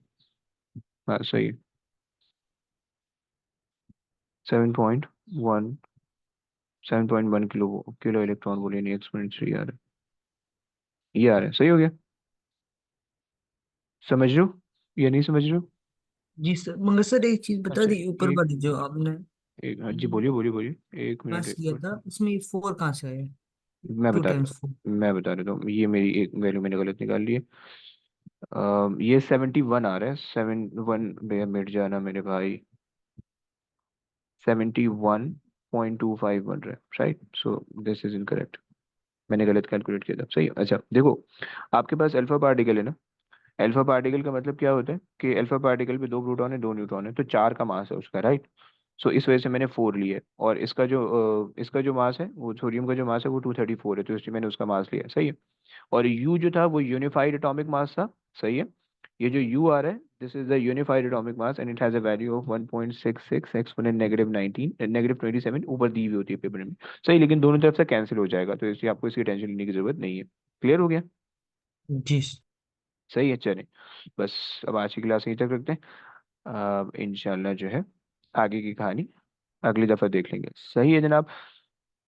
हाँ सही है। 7.1 7.1 किलो इलेक्ट्रॉन वोल्ट यानी एक्सपोनेंट 3 आ रहा है। ये आ रहा है, सही हो गया। समझ रहे हो या नहीं समझ रहे हो? जी सर, मगर सर एक चीज बता अच्छा दी, ऊपर एक वाली जो आपने एक हाँ जी, बोलिए बोलिए बोलिए, 1 मिनट पास एक किया मिनट। था, उसमें 4 कहाँ से आया? मैं टू बता टाइम्स 4। मैं बता देता हूँ, ये मेरी एक वैल्यू मैंने गलत निकाल ली है। ये 71 आ रहा है, 71 भैया मिट जाना मेरे भाई। 71.25 बन रहा है, right. So this is incorrect, मैंने गलत कैलकुलेट किया था। सही है। अच्छा देखो, आपके पास अल्फा पार्टिकल है ना। अल्फा पार्टिकल का मतलब क्या होता है कि अल्फा पार्टिकल पे 2 प्रोटॉन है 2 न्यूट्रॉन है, तो 4 का मास है उसका, राइट। सो इस वजह से मैंने 4 लिया है, और इसका जो मास है, वो थोरियम का जो मास है वो 234 है, तो इसलिए मैंने उसका मास लिया, सही है। और यू जो था वो यूनिफाइड एटॉमिक मास था, सही है। ये जो यू आ रहा है, this is the unified atomic mass and it has a value of 1.66 exponent negative 19 negative 27 ऊपर दी हुई होती है पेपर में। सही, लेकिन दोनों तरफ से कैंसिल हो जाएगा, तो इसलिए आपको इसकी टेंशन लेने की जरूरत नहीं है। क्लियर हो गया? जी सही है, चलें। बस अब आज की क्लास यहीं तक रखते हैं। इंशाल्लाह जो है आगे की कहानी अगली दफ़ा देख लेंगे। सही है जनाब।